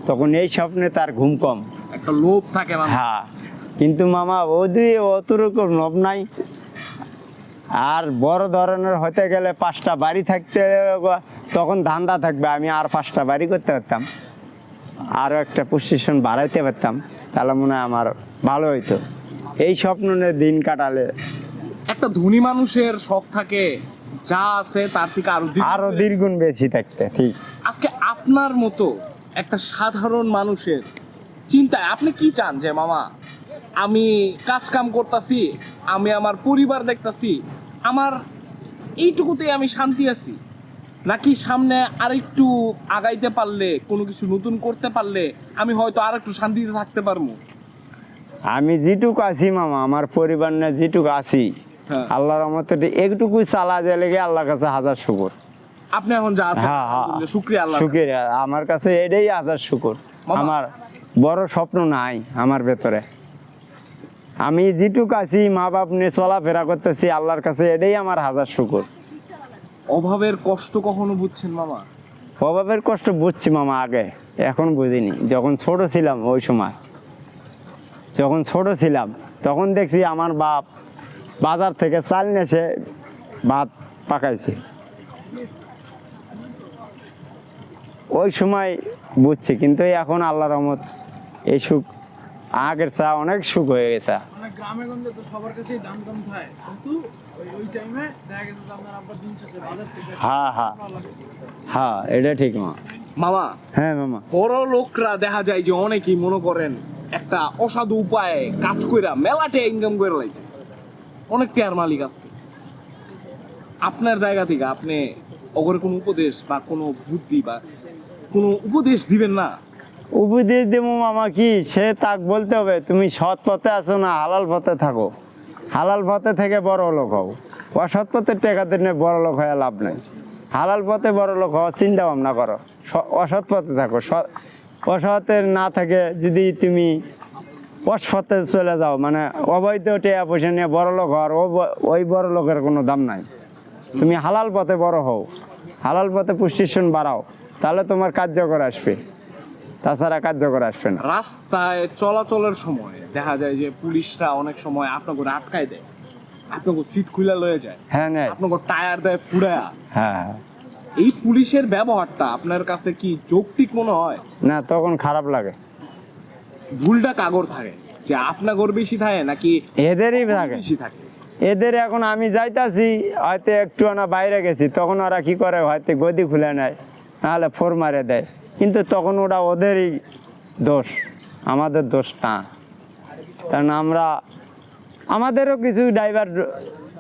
S2: তখন এই স্বপ্নে তার ঘুম কম,
S1: একটা লোভ থাকে।
S2: হ্যাঁ, কিন্তু মামা অতরকম লোভ নাই। আর বড় ধরনের হতে গেলে 5টা বাড়ি থাকতে, তখন ধান্দা থাকবে, আমি আর 5টা বাড়ি করতে পারতাম, আরো একটা পজিশন বাড়াইতে পারতাম, তাহলে মনে হয় আমার ভালো হইতো। এই স্বপ্ন নিয়ে দিন কাটালে।
S1: একটা ধনী মানুষের শখ থাকে যা আছে তার থেকে আরো
S2: দ্বিগুণ বেশি থাকতে। ঠিক।
S1: আজকে আপনার মতো একটা সাধারণ মানুষের চিন্তায় আপনি কি চান যে মামা আমি কাজ কাম করতেছি, আমি আমার পরিবার দেখতেছি, আমার এইটুকুতেই আমি শান্তি আছি, নাকি সামনে আরেকটু আগাইতে পারলে, কোনো কিছু নতুন করতে পারলে আমি হয়তো আর একটু শান্তিতে থাকতে পারবো?
S2: আমি যেটুক আছি মামা, আমার পরিবার নিয়ে যেটুক আছি,
S1: হ্যাঁ।
S2: আল্লাহর রহমতে একটুকু চালা যায় লেগে আল্লাহর কাছে হাজার শুকর।
S1: আপনি এখন যা আছেন
S2: হ্যাঁ, হ্যাঁ।
S1: আলহামদুলিল্লাহ, শুকরিয়া আল্লাহ।
S2: শুকরিয়া, আমার কাছে এটাই হাজার শুকর।
S1: মামা।
S2: আমার বড় স্বপ্ন নাই আমার ভেতরে। আমি যেটুক আছি, মা বাপ নিয়ে চলাফেরা করতেছি, আল্লাহর কাছে এটাই আমার হাজার শুকর।
S1: অভাবের কষ্ট কখনো বুঝছেন মামা?
S2: অভাবের কষ্ট বুঝছি মামা আগে, এখন বুঝিনি। যখন ছোট ছিলাম, ওই সময় যখন ছোট ছিলাম তখন দেখছি আমার বাপ বাজার থেকে চাল নিয়ে এসে ভাত পাকাইছে, ওই সময় বুঝছি। কিন্তু এখন আল্লাহর রহমত এই সুখ আগের চা অনেক সুখ হয়ে গেছে।
S3: মানে গ্রামে গঞ্জে তো সবার কাছেই দাম কম থাকে, কিন্তু ওই টাইমে দেখা গেছে যে আপনার আব্বা দিন শেষে বাজার থেকে
S2: হ্যাঁ, হ্যাঁ, হ্যাঁ, এটা ঠিক মা।
S1: মামা,
S2: হ্যাঁ মামা,
S1: বড় লোকরা দেখা যায় যে অনেকেই মনে করেন একটা অসাধু উপায়ে কাজ কইরা মেলাটে ইনকাম করে লাইছে, অনেক টেয়ার মালিক আজকে। আপনার জায়গা থেকে আপনি ওগরে কোনো উপদেশ বা কোনো বুদ্ধি বা কোনো উপদেশ দিবেন না?
S2: উপদেশ দেবো মামা কি, সে তাক বলতে হবে তুমি সৎ পথে আছো না হালাল পথে থাকো। হালাল পথে থেকে বড় লোক হও, অসৎ পথের টাকা দিনে বড় লোক হয়ে লাভ নাই। হালাল পথে বড় লোক হওয়ার চিন্তা ভাবনা করো, অসৎ পথে থাকো। অসৎের না থাকে যদি তুমি অসৎ পথে চলে যাও, মানে অবৈধ টাকা পয়সা নিয়ে বড় লোক হওয়ার, ওই বড় লোকের কোনো দাম নাই। তুমি হালাল পথে বড় হও, হালাল পথে পুষ্টিশন বাড়াও, তাহলে তোমার কার্যকর আসবে, তাছাড়া কার্যকর আসবে না।
S1: রাস্তায় চলাচলের সময় দেখা যায় যে পুলিশরা অনেক সময় আপনাকে আটকায় দেয়, আপনাকে সিট খুলে লয়ে যায়,
S2: হ্যাঁ, নেই,
S1: আপনাকে টায়ার দেয় ফুড়ায়া।
S2: হ্যাঁ।
S1: এই পুলিশের ব্যবহারটা আপনার কাছে কি যৌক্তিক মনে হয়?
S2: না, তখন খারাপ লাগে।
S1: ভুলটা কাগর থাকে যে আপনাগর বেশি থাকে নাকি
S2: এদেরই থাকে,
S1: বেশি থাকে?
S2: এদের। এখন আমি যাইতাছি হয়তো একটু না বাইরে গেছি, তখন ওরা কি করে হয়তো গদি খুলে নেয়, নাহলে ফোর মারে দেয়, কিন্তু তখন ওটা ওদেরই দোষ, আমাদের দোষ না। কারণ আমাদেরও কিছু ড্রাইভার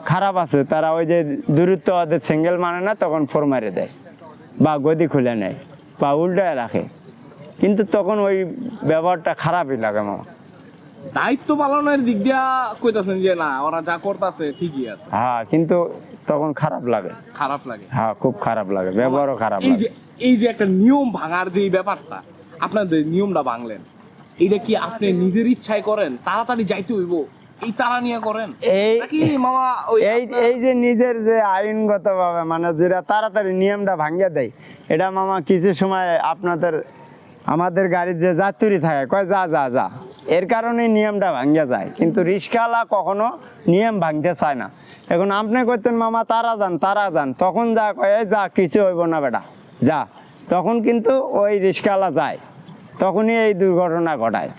S2: খারাপ আছে, তারা ওই যে দূরত্ব ওদের সিঙ্গেল মানে না, তখন ফোর মারে দেয় বা গদি খুলে নেয় বা উল্টায় রাখে, কিন্তু তখন ওই ব্যবহারটা খারাপই লাগে মামা।
S1: দায়িত্ব পালনের দিক দিয়া কইতাছেন যে না ওরা যা করতেছে ঠিকই আছে,
S2: হ্যাঁ, কিন্তু তখন খারাপ লাগে।
S1: খারাপ লাগে।
S2: হ্যাঁ, খুব খারাপ লাগে, ব্যবহারও খারাপ
S1: এই
S2: লাগে।
S1: যে এই যে একটা নিয়ম ভাঙার যে ব্যাপারটা, আপনাদের নিয়মটা ভাঙলেন, এটা কি আপনি নিজের ইচ্ছায় করেন, তাড়াতাড়ি যাইতে হইব এই তাড়া নিয়ে করেন
S2: এই
S1: নাকি মামা ওই
S2: এই যে নিজের যে আইনগত ভাবে মানে যেটা তাড়াতাড়ি নিয়মটা ভাঙিয়ে দেয়, এটা মামা কিছু সময় আমাদের গাড়ির যে যাত্রী থাকে কয় যা যা যা, এর কারণে নিয়মটা ভাঙিয়ে যায়, কিন্তু রিস্কাওয়ালা কখনো নিয়ম ভাঙতে চায় না। এখন আপনি করতেন মামা তারা যান, তখন যা কয় এই যা কিছু হইব না বেটা যা, তখন কিন্তু ওই রিস্কাওয়ালা যায়, তখনই এই দুর্ঘটনা ঘটায়।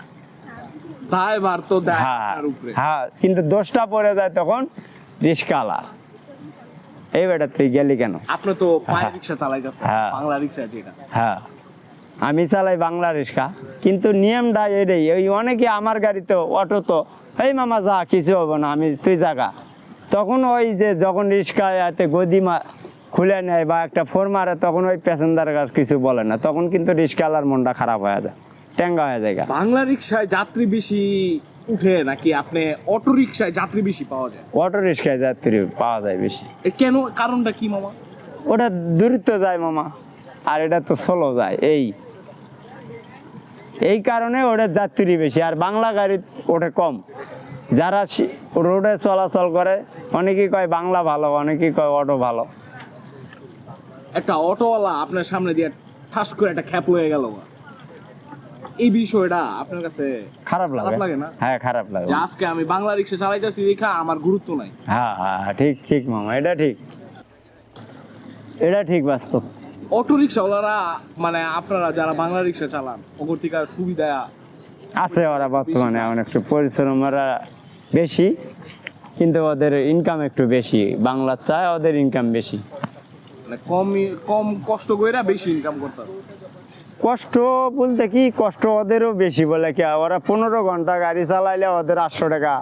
S1: দায়ভার তো দেয়
S2: হ্যাঁ,
S1: আপনার উপরে।
S2: হ্যাঁ, কিন্তু দোষটা পড়ে যায় তখন রিস্কাওয়ালা, এই বেটা তুই গেলি কেন।
S1: আপনি তো পায়ে রিক্সা চালাইতেছেন,
S2: হ্যাঁ।
S1: বাংলা রিক্সা যেটা।
S2: হ্যাঁ, আমি চালাই বাংলা রিক্সা, কিন্তু নিয়মটা এটাই। ওই অনেকে আমার গাড়িতে অটো তো এই মামা যা কিছু হবে না, তুই জাগা, তখন ওই যে যখন রিক্সায় গদি খুলে নেয় বা একটা ফোর মারে, তখন ওই প্যাসেঞ্জার কিছু বলে না, তখন কিন্তু রিক্সাওয়ালার মনটা খারাপ হয়ে যায়, টেঙ্গা হয়ে যায়।
S1: বাংলা রিক্সায় যাত্রী বেশি উঠে নাকি আপনি অটো রিক্সায় যাত্রী বেশি পাওয়া যায়?
S2: অটো রিক্সায় যাত্রী পাওয়া যায় বেশি।
S1: কেন, কারণটা কি মামা?
S2: ওটা দূরত্ব যায় মামা, আর এটা তো স্লো যায়, এই কারণে ওটা যাত্রী বেশি, আর বাংলা গাড়ি ওঠে কম। যারা রোডে চলাচল করে অনেকেই কয় বাংলা ভালো, অনেকেই কয় অটো ভালো।
S1: একটা অটোওয়ালা আপনার সামনে দিয়ে ঠাস করে একটা খ্যাপ হয়ে গেল, এই বিষয়টা আপনার কাছে
S2: খারাপ লাগে
S1: না?
S2: হ্যাঁ, খারাপ লাগে।
S1: যে আজকে আমি বাংলা রিক্সা চালাইতেছি দেখা আমার গুরুত্ব নাই।
S2: হ্যাঁ, হ্যাঁ, ঠিক ঠিক মামা, এটা ঠিক বাস্তব।
S1: অটো রিক্সাওয়ালারা মানে আপনারা যারা বাংলা রিক্সা চালান ওপর থেকে সুবিধা
S2: আছে, ওরা বর্তমানে একটু পরিশ্রম ওরা বেশি, কিন্তু ওদের ইনকাম একটু বেশি, বাংলা চায় ওদের ইনকাম বেশি,
S1: মানে কম কষ্ট কইরা বেশি ইনকাম করতেছে।
S2: কষ্ট বলতে কি, কষ্ট ওদেরও বেশি বলে কি, ওরা 15 ঘন্টা গাড়ি চালাইলে ওদের 800 টাকা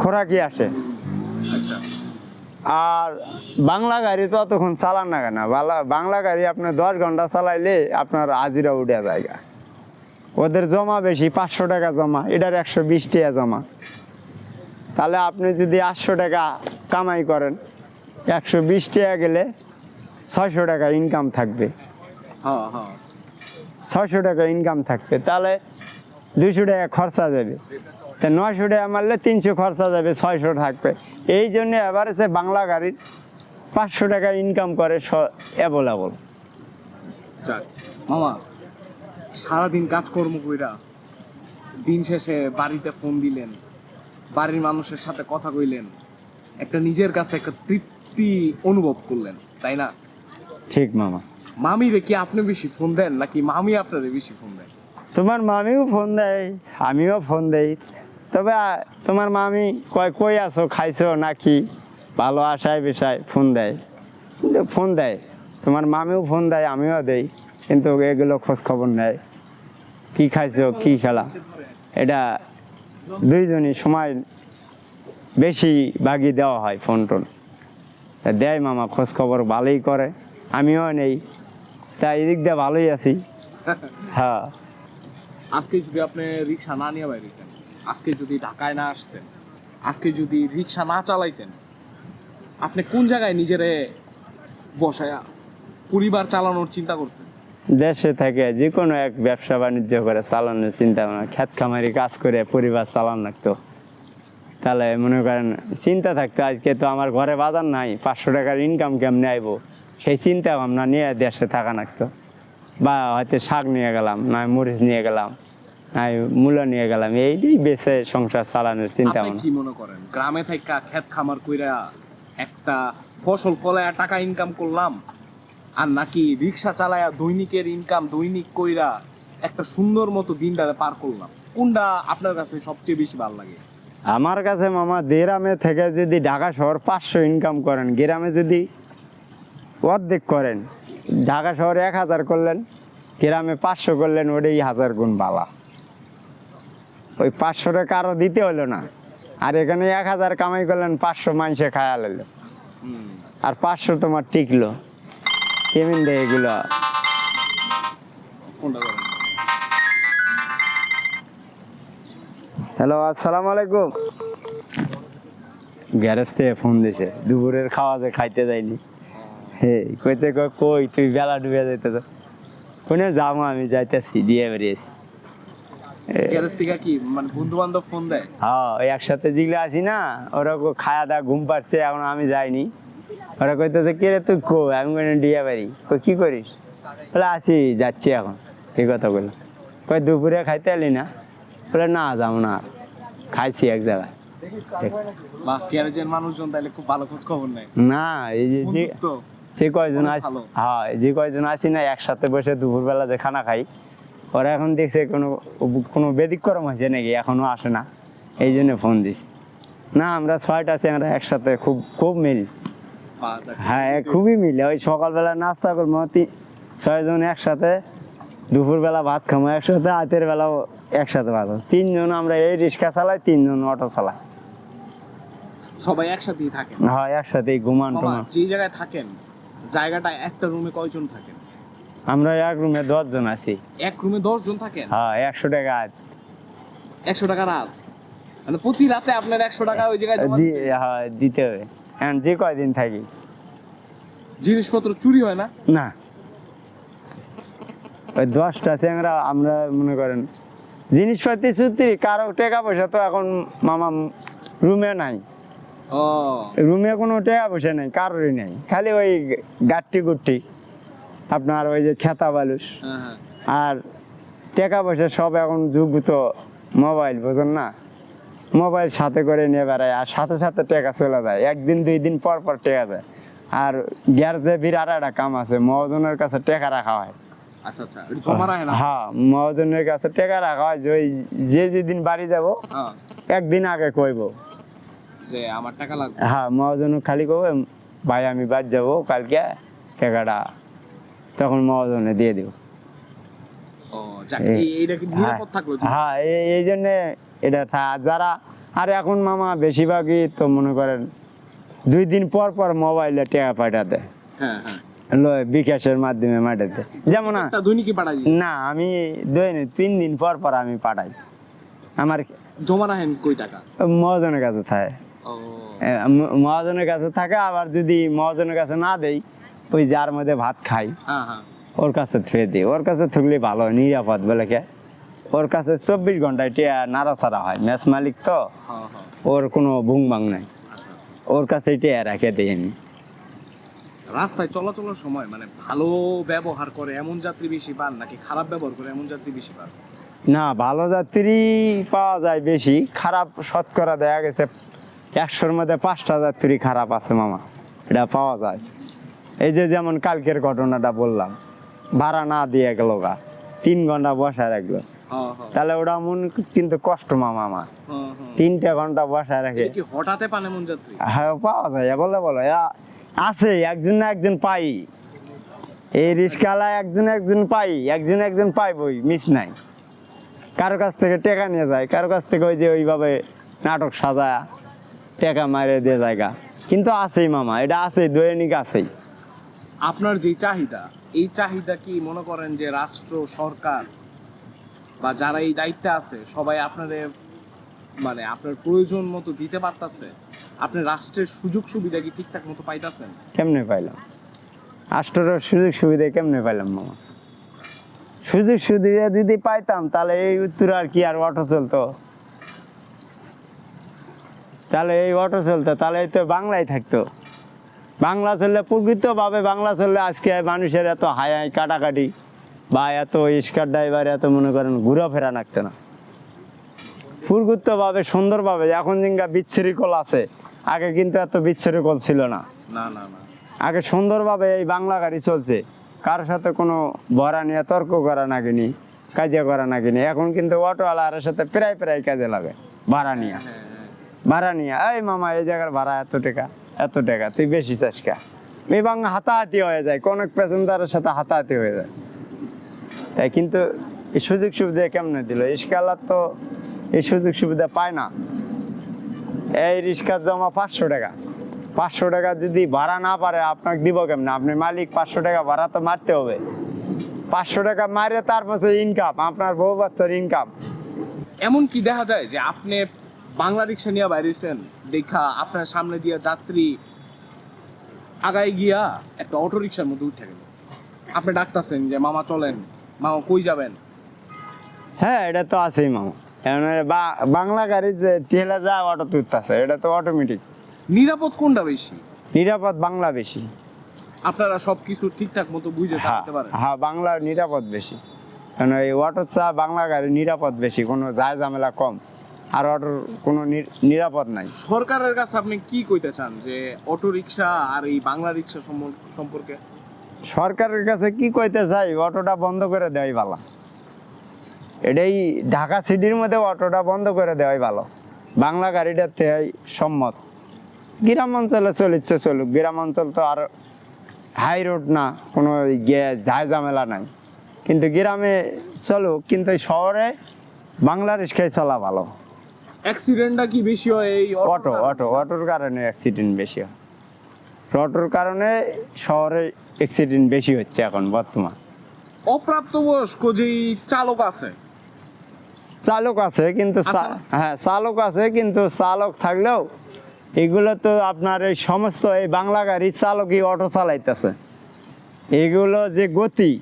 S2: খোরাকি আসে।
S1: আচ্ছা,
S2: আর বাংলা গাড়ি তো অতক্ষণ চালান না কেন, বাংলা গাড়ি আপনার 10 ঘন্টা চালাইলে আপনার হাজিরা উঠে জায়গা। ওদের জমা বেশি, 500 টাকা জমা, এটার 120 টাকা জমা। তাহলে আপনি যদি 800 টাকা কামাই করেন, 120 টাকা গেলে 600 টাকা ইনকাম থাকবে।
S1: হ্যাঁ হ্যাঁ
S2: 600 টাকা ইনকাম থাকবে, তাহলে 200 টাকা খরচা যাবে। তা 900 টাকা মারলে 300 খরচা যাবে, 600 থাকবে। এই জন্য এভারেজে বাংলা গাড়ির 500 টাকা ইনকাম করে অ্যাভেলেবল।
S1: যাক মামা, সারাদিন কাজকর্ম কইরা দিন শেষে বাড়িতে ফোন দিলেন, বাড়ির মানুষের সাথে কথা কইলেন, একটা নিজের কাছে একটা তৃপ্তি অনুভব করলেন, তাই না?
S2: ঠিক মামা।
S1: মামিরে কি আপনি বেশি ফোন দেন নাকি মামি আপনাদের বেশি ফোন দেন?
S2: তোমার মামিও ফোন দেয়, আমিও ফোন দেই। তবে তোমার মামি কই আছো, খাইছো নাকি, ভালো আশায় বিষয় ফোন দেয়, কিন্তু ফোন দেয়। তোমার মামিও ফোন দেয়, আমিও দেই, কিন্তু এগুলো খোঁজ খবর নেয়, কি খাইছো কি খেলা, এটা দুইজনই সময় বেশি ভাগই দেওয়া হয় ফোন টোন। তা দেয় মামা, খোঁজ খবর ভালোই করে, আমিও নেই, তাই এদিক দিয়ে ভালোই আছি। হ্যাঁ।
S1: আজকে যদি আপনি রিক্সা না নিয়ে বাইরে যেতেন, আজকে যদি ঢাকায় না আসতেন, আজকে যদি রিক্সা না চালাইতেন, আপনি কোন জায়গায় নিজেরে বসায়া পরিবার চালানোর চিন্তা করতেন?
S2: দেশে থেকে যে কোনো এক ব্যবসা বাণিজ্য করে চালানোর চিন্তা ভাবনা, খেত খামারি কাজ করে পরিবার চালানো লাগতো। তাহলে মনে করেন চিন্তা থাকতো, আজকে তো আমার ঘরে বাজার নাই, 500 টাকার ইনকাম কেমনে আইবো, সেই চিন্তা ভাবনা নিয়ে দেশে থাকা লাগতো। বা হয়তো শাক নিয়ে গেলাম, নয় মরিচ নিয়ে গেলাম, নয় মূলা নিয়ে গেলাম, এইটাই বেছে সংসার চালানোর চিন্তা
S1: আপনি
S2: ভাবনা।
S1: কি মনে করেন গ্রামে থাইকা খেত খামার কইরা একটা ফসল ফলায়া টাকা ইনকাম করলাম, আর নাকি রিক্সা চালায়া দৈনিকের ইনকাম দৈনিক কইরা একটা সুন্দর মতো দিনটা পার করলাম, কোনটা আপনার কাছে সবচেয়ে বেশি ভালো লাগে?
S2: আমার কাছে মামা, গ্রামে থেকে যদি ঢাকা শহর 500 ইনকাম করেন, গ্রামে যদি অর্ধেক করেন, ঢাকা শহরে 1000 করলেন, গ্রামে 500 করলেন, ওটাই 1000 গুণ বালা। ওই 500 টাকা আরো দিতে হলো না, আর এখানে 1000 কামাই করলেন, 500 মানুষে খায়া নিল, আর 500 তোমার টিকলো। কেমন রে এগুলো?
S1: কোনটা করেন?
S2: হ্যালো, আসসালামু আলাইকুম। গ্যারেজ থেকে ফোন দিছে, দুপুরের খাওয়া যে খাইতে যাইনি। হে কইতে কই তুই বেলা ডুবে যাইতেছ? কোনে যাবো, আমি যাইতেছি, দিয়ে বেরিয়েছি।
S1: গ্যারেজ থেকে কি মানে বন্ধু বান্ধব ফোন দেয়?
S2: হ্যাঁ, ওই একসাথে যেগুলো আছি না, ওরা খাওয়া দাওয়া ঘুম পাচ্ছে, এখন আমি যাইনি। ওরা কইতেছে কে রে তুই, কো আমি দিয়ে বাড়ি, কই কি করিস? বলে আছি, যাচ্ছি এখন। এই কথা বললো। কই দুপুরে খাইতে এলি না? বলে না, যাবো না, খাইছি এক জায়গায়।
S1: বা গ্যারেজের মানুষজন তাইলে খুব ভালো খোঁজ খবর নেয়।
S2: না, এই যে
S1: বন্ধুত্ব
S2: যে কয়জন
S1: অনেক
S2: আছি,
S1: ভালো।
S2: হ্যাঁ যে কয়জন আছি না, একসাথে বসে দুপুরবেলা যে খানা খাই, ওরা এখন দেখছে কোনো ব্যতিক্রম হয়েছে নাকি, এখনো আসে না, এই জন্য ফোন দিছি। না, আমরা 6টা আছি, আমরা একসাথে খুব মিল।
S1: বা দেখেন,
S2: হ্যাঁ, খুবই মিলে। ওই সকালবেলা নাস্তা করবো 6 জন একসাথে, দুপুরবেলা ভাত খাবো একসাথে, রাতের বেলাও একসাথে ভাত খাবো। 3 জন আমরা এই রিক্সা চালাই, 3 জন অটো চালাই।
S1: সবাই একসাথেই থাকেন?
S2: হ্যাঁ, একসাথেই ঘুমান
S1: মামা,
S2: টুমান।
S1: যে জায়গায় থাকেন, জায়গাটা একটা রুমে কয়জন থাকেন?
S2: আমরা এক রুমে 10 জন আছি।
S1: এক রুমে 10 জন থাকেন?
S2: হ্যাঁ, 100 টাকা
S1: 100 টাকা রাত, মানে প্রতি রাতে আপনার 100 টাকা ওই জায়গায় জমা দিতে হয়?
S2: হ্যাঁ, দিতে হবে। এখন যে কয়দিন থাকি,
S1: জিনিসপত্র চুরি হয় না?
S2: না, ওই 10টা চ্যাংরা আমরা মনে করেন জিনিসপাতি সত্যি, কারো টাকা পয়সা তো এখন মামা রুমে নাই,
S1: ও
S2: রুমে কোনো টাকা পয়সা নেই, কারোরই নেই, খালি ওই গাট্টি গুট্টি আপনার ওই যে খেতা বালুস।
S1: হ্যাঁ হ্যাঁ।
S2: আর টাকা পয়সা সব এখন যুগ তো মোবাইল, বোঝেন না, মোবাইল সাথে করে নিয়ে বেড়ায়, আর সাথে সাথে টাকা চলে যায়, 1 দিন 2 দিন পর পর টাকা যায়। আর গ্যারেজে বিরাট একটা কাম আছে, মহাজনের কাছে টাকা রাখা হয়।
S1: আচ্ছা আচ্ছা, এটা জমা রাখে না?
S2: হ্যাঁ, মহাজনের কাছে টাকা রাখা হয়, যে যেদিন বাড়ি যাব
S1: হ্যাঁ,
S2: একদিন আগে কইব,
S1: যে আমার টাকা লাগবে।
S2: হ্যাঁ, মহাজন খালি কব ভাই আমি বাদ যাবো কালকে, টাকাটা তখন মহাজনে দিয়ে দিব।
S1: ও যাক, এইটা কি নিরাপদ থাকলো?
S2: হ্যাঁ, এই জন্য এটা যারা, আর এখন মামা বেশিরভাগই তো মনে করেন 2 দিন পর পর মোবাইলে টাকা পাঠাতে,
S1: হ্যাঁ হ্যাঁ,
S2: বিকাশের মাধ্যমে পাঠাতে। যেমন
S1: একটা দৈনিকই পাঠাই দিই।
S2: না, আমি দৈনিক 3 দিন পর পর আমি পাঠাই। আমার
S1: জমা রাখেন কই টাকা?
S2: মহাজনের কাছে থাকে,
S1: ও
S2: মহাজনের কাছে থাকে। আবার যদি মহাজনের কাছে না দেই, ওই যার মধ্যে ভাত খাই
S1: হ্যাঁ হ্যাঁ,
S2: ওর কাছে থুয়ে দিই। ওর কাছে থাকলে ভালো, নিরাপদ বলে কে। ওর কাছে 24 ঘন্টায় টিয়া নাড়াচাড়া হয়, ম্যাচ মালিক তো,
S1: হ্যাঁ হ্যাঁ,
S2: ওর কোনো ভুং ভাং নাই।
S1: আচ্ছা আচ্ছা।
S2: ওর কাছে টিয়া রাখে দিই আমি।
S1: রাস্তায় চলাচলের সময় মানে ভালো ব্যবহার করে এমন যাত্রী বেশি পান নাকি খারাপ ব্যবহার করে এমন যাত্রী বেশি পান?
S2: না, ভালো যাত্রী পাওয়া যায় বেশি, খারাপ শতকরা দেখা গেছে 100-র মধ্যে 5টা যাত্রী খারাপ আছে মামা, এটা পাওয়া যায়। এই যে যেমন কালকের ঘটনাটা বললাম, ভাড়া না দিয়ে গেল গা, 3 ঘন্টা বসায় রাখলো,
S1: হ্যাঁ হ্যাঁ,
S2: তাহলে ওটা মন কিন্তু কষ্ট মামা আমার।
S1: হ্যাঁ হ্যাঁ।
S2: 3টা ঘন্টা বসায় রাখে,
S1: এটা কি হঠাতে পান এমন যাত্রী?
S2: হ্যাঁ পাওয়া যায়, বলে বলে আছে, একজন না একজন পাই। এই রিস্কালা একজন পাই, একজন পাইবই, মিস নাই। কারো কাছ থেকে টাকা নিয়ে যায়, কারো কাছ থেকে ওই যে ওইভাবে নাটক সাজা টাকা মারে দিয়ে জায়গা, কিন্তু আছেই মামা, এটা আছে, দৈনিক আছেই।
S1: আপনার যে চাহিদা, এই চাহিদা কি মনে করেন যে রাষ্ট্র সরকার বা যারা এই দায়িত্বে আছে সবাই আপনাদের মানে আপনার প্রয়োজন মতো দিতে পারতাছে? আপনি রাষ্ট্রের সুযোগ সুবিধা কি ঠিকঠাক মতো পাইতাছেন?
S2: কেমনে পাইলাম? রাষ্ট্রের সুযোগ সুবিধা কেমনে পাইলাম মামা? সুযোগ সুবিধা যদি পাইতাম তাহলে এই উত্তর আর কি আর অটো চলতো? তাহলে এই অটো চলতো, তাহলে এই তো বাংলায় থাকতো। বাংলা চললে, প্রকৃতভাবে বাংলা চললে আজকে মানুষের এত হাই হাই কাটাকাটি বা এত স্কার ড্রাইভার এত মনে করেন ঘোরাফেরা লাগছে না। প্রকৃতভাবে সুন্দরভাবে এখন জিঙ্গা বিচ্ছিরিকল আছে, আগে কিন্তু এত বিচ্ছিরিকল ছিল না।
S1: না না না,
S2: আগে সুন্দরভাবে এই বাংলা গাড়ি চলছে, কারোর সাথে কোনো ভরা নিয়ে তর্ক করা নাগিনি, কাজে করা নাগিনি। এখন কিন্তু অটোওয়ালার সাথে প্রায় প্রায় কাজে লাগে, ভাড়া নিয়ে। ভাড়া নিয়ে, এই মামা এই জায়গার ভাড়া এত টাকা, তুই বেশি চাস কা? এই বাংলা হাতাহাতি হয়ে যায়, কোন প্যাসেঞ্জারের সাথে হাতাহাতি হয়ে যায়। তাই কিন্তু এই সুযোগ সুবিধা কেমনে দিল? রিস্কাওয়ালার তো এই সুযোগ সুবিধা পায় না। এই রিস্কার জমা 500 টাকা, 500 টাকা যদি ভাড়া না পারে আপনাকে দিব কেমনে? আপনি মালিক, 500 টাকা ভাড়া তো মারতে হবে। 500 টাকা মারে তারপরে ইনকাম, আপনার বউ বাচ্চার ইনকাম।
S1: এমন কি দেখা যায় যে আপনি বাংলা রিক্সা নিয়ে বাইরেছেন দেখা আপনার সামনে দিয়া যাত্রী আগায় গিয়া একটা অটো রিক্সার মধ্যে উঠে গেল, আপনি ডাকতেছেন যে মামা চলেন, মামা কই যাবেন?
S2: হ্যাঁ, এটা তো আছেই মামা। এখন বাংলা গাড়ি যে ঠেলা যায় অটো তুলতেছে, এটা তো অটোমেটিক।
S1: নিরাপদ কোনটা বেশি?
S2: নিরাপদ বাংলা বেশি।
S1: আপনারা সবকিছু ঠিকঠাক মতো বুঝে চালাতে পারেন?
S2: হ্যাঁ, বাংলা নিরাপদ বেশি। কারণ এই অটোর চা বাংলা গাড়ি নিরাপদ বেশি, কোনো যায় ঝামেলা কম, আর অটোর কোনো নিরাপদ নাই।
S1: সরকারের কাছে আপনি কি কইতে চান যে অটো রিক্সা আর এই বাংলা রিক্সা সম্পর্কে?
S2: সরকারের কাছে কি কইতে চাই, অটোটা বন্ধ করে দেওয়াই ভালো। এটাই ঢাকা সিটির মধ্যে অটোটা বন্ধ করে দেওয়াই ভালো। বাংলা গাড়িটাতে সম্মত। গ্রাম অঞ্চলে চলিচ্ছে চলুক, গ্রাম অঞ্চল তো আর হাই রোড না, কোনো ঝাই ঝামেলা নাই, কিন্তু গ্রামে চলুক, কিন্তু শহরে বাংলা রিক্সায় চলা ভালো।
S1: অ্যাক্সিডেন্টটা কি বেশি হয় এই
S2: অটোর কারণে অ্যাক্সিডেন্ট বেশি হয়। অটোর কারণে শহরে অ্যাক্সিডেন্ট বেশি হচ্ছে এখন বর্তমান।
S1: অপ্রাপ্তবয়স্ক যেই চালক আছে,
S2: চালক আছে কিন্তু হ্যাঁ, চালক আছে, কিন্তু চালক থাকলেও এগুলো তো আপনার এই সমস্ত এই বাংলা গাড়ির চালকই অটো চালাইতেছে। এগুলো যে গতি,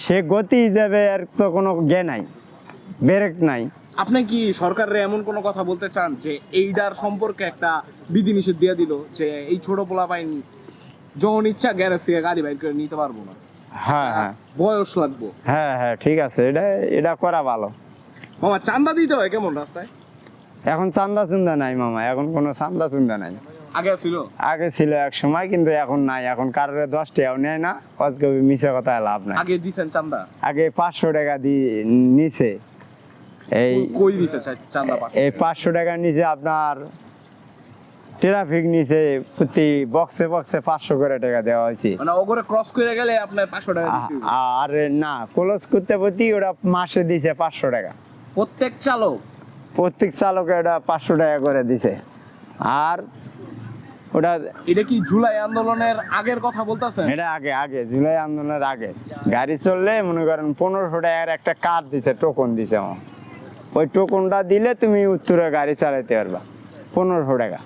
S2: সে গতি যাবে, এর তো কোনো নাই, ব্রেক নাই।
S1: আপনি কি সরকারের এমন কোনো কথা বলতে চান যে এইটার সম্পর্কে একটা বিধিনিষেধ দিয়ে দিল যে এই ছোট পোলাপাইন যখন ইচ্ছা গ্যারেজ থেকে গাড়ি বাইর করে নিতে পারবো না,
S2: হ্যাঁ হ্যাঁ
S1: বয়স লাগবো?
S2: হ্যাঁ, ঠিক আছে, এটা করা ভালো।
S1: মামা চান্দা দিতে হয় কেমন রাস্তায়?
S2: এখন চান্দা চুন্দা নাই মামা, এখন কোনো চান্দা চুন্দা নাই।
S1: আগে ছিল?
S2: আগে ছিল এক সময়, কিন্তু এখন নাই। এখন কারোর 10 টাকাও নেয় না, আজকে মিশে কথা লাভ নাই।
S1: আগে দিছেন চান্দা?
S2: আগে 500 টাকা নিচে। এই
S1: কই দিছে চান্দা?
S2: এই 500 টাকার নিচে আপনার ট্রাফিক নিচে প্রতি বক্সে 500 করে টাকা দেওয়া হয়েছে।
S1: মানে ওগরে ক্রস করে গেলে আপনার 500 টাকা দিতে হবে?
S2: আর না, ক্লোজ করতে প্রতি ওরা মাসে দিছে 500 টাকা।
S1: প্রত্যেক চালক?
S2: প্রত্যেক চালকে এটা 500 টাকা করে দিছে। আর ওটা
S1: এটা কি জুলাই আন্দোলনের আগের কথা বলতেছেন?
S2: এটা আগে আগে জুলাই আন্দোলনের আগে গাড়ি চললে মনে করেন 1500 টাকার একটা কার্ড দিছে, টোকন দিছে আমার। ওই টোকনটা দিলে তুমি উত্তরে গাড়ি চালাতে পারবা, 1500 টাকা।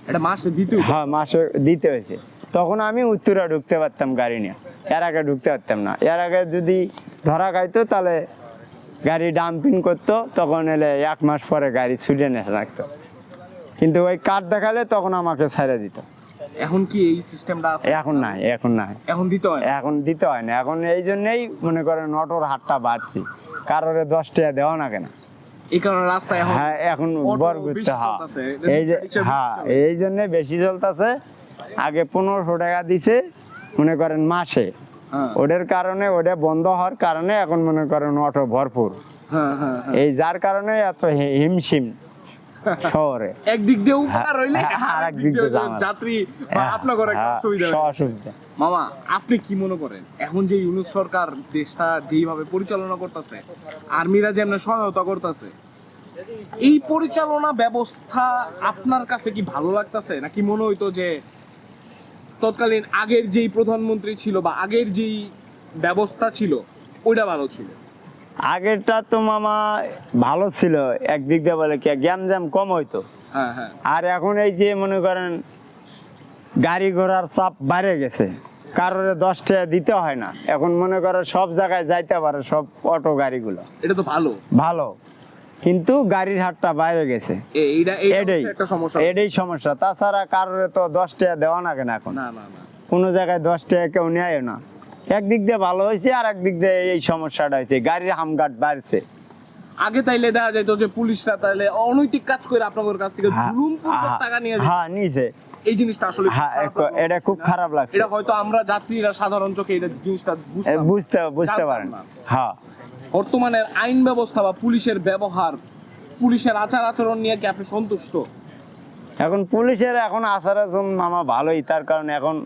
S1: এটা মাসে দ্বিতীয়?
S2: হ্যাঁ, মাসে দিতে হয়েছে। তখন আমি উত্তরা ঢুকতে পারতাম গাড়ি নিয়ে, এর আগে ঢুকতে পারতাম না। এর আগে যদি ধরা খাইতো তাহলে গাড়ি ডাম্পিং করতো, তখন এলে 1 মাস পরে গাড়ি ছুটে নিয়ে রাখতো। কিন্তু ওই কার্ড দেখালে তখন আমাকে ছেড়ে দিত।
S1: এখন কি এই সিস্টেমটা আছে?
S2: এখন নাই, এখন নাই,
S1: এখন দিতে হয়?
S2: এখন দিতে হয় না। এখন এই জন্যই মনে করেন অটোর হাটটা বাড়ছি, কারোরে 10 টাকা দেওয়া না কেন।
S1: এই কারণে রাস্তায় এখন
S2: হ্যাঁ, এখন
S1: অটো
S2: বর
S1: বেশি
S2: করতে হয়।
S1: চলতেছে,
S2: এই যে
S1: রিক্সা বেশি
S2: হ্যাঁ,
S1: চলে।
S2: এই জন্য বেশি চলতেছে। আগে 1500 টাকা দিছে মনে করেন মাসে,
S1: হ্যাঁ
S2: ওদের কারণে ওটা বন্ধ হওয়ার কারণে এখন মনে করেন অটো ভরপুর।
S1: হ্যাঁ হ্যাঁ হ্যাঁ।
S2: এই যার কারণে এত হিমশিম শহরে।
S1: একদিক দিয়ে উপকার হইলে
S2: হ্যাঁ,
S1: আর একদিক দিয়ে যাত্রী বা আপনার ঘরে একটা অসুবিধা হয়ে গেছে।
S2: অসুবিধা।
S1: মামা, আপনি কি মনে করেন এখন যে ইউনূস সরকার দেশটা যেইভাবে পরিচালনা করতেছে, আর্মিরা যেমন সহায়তা করতেছে, এই পরিচালনা ব্যবস্থা আপনার কাছে কি ভালো লাগতেছে, নাকি মনে হইতো যে তৎকালীন আগের যেই প্রধানমন্ত্রী ছিল বা আগের যেই ব্যবস্থা ছিল ওইটা ভালো ছিল?
S2: আগেরটা তো মামা ভালো ছিল, একদিক দিয়ে বলে কি গ্যাম জ্যাম কম হইতো।
S1: হ্যাঁ হ্যাঁ।
S2: আর এখন এই যে মনে করেন গাড়ি ঘোড়ার চাপ বেড়ে গেছে, কারোর 10 টাকা দিতে হয় না। এখন মনে করেন সব জায়গায় যাইতে পারে সব অটো গাড়িগুলো,
S1: এটা তো ভালো।
S2: ভালো, কিন্তু গাড়ির হারটা বাইরে গেছে। এটাই
S1: একটা সমস্যা।
S2: এটাই সমস্যা। তাছাড়া কারোর তো 10 টাকা দেওয়া না কেন এখন,
S1: না না না।
S2: কোনো জায়গায় 10 টাকা কেউ নেয় না। একদিক দিয়ে ভালো হয়েছে, আর একদিক দিয়ে এই সমস্যাটা হয়েছে, গাড়ির হামঘাট বাড়ছে।
S1: আগে তাইলে দেখা যাইতো যে পুলিশরা তাইলে অনৈতিক কাজ করে আপনাদের কাছ থেকে
S2: হ্যাঁ,
S1: জুলুম পূর্বক টাকা নিয়ে যেত।
S2: হ্যাঁ নিছে।
S1: এই জিনিসটা আসলে খুব
S2: হ্যাঁ,
S1: খারাপ লাগলো,
S2: এটা খুব
S1: না?
S2: খারাপ লাগছে।
S1: এটা হয়তো আমরা যাত্রীরা সাধারণ চোখে এটা জিনিসটা
S2: বুঝতে
S1: জানতাম
S2: পারেন।
S1: না।
S2: হ্যাঁ,
S1: বর্তমানের আইন ব্যবস্থা বা পুলিশের ব্যবহার, পুলিশের আচার আচরণ নিয়ে কি আপনি সন্তুষ্ট?
S2: এখন পুলিশের এখন আচার আচরণ মামা ভালোই, তার কারণে এখন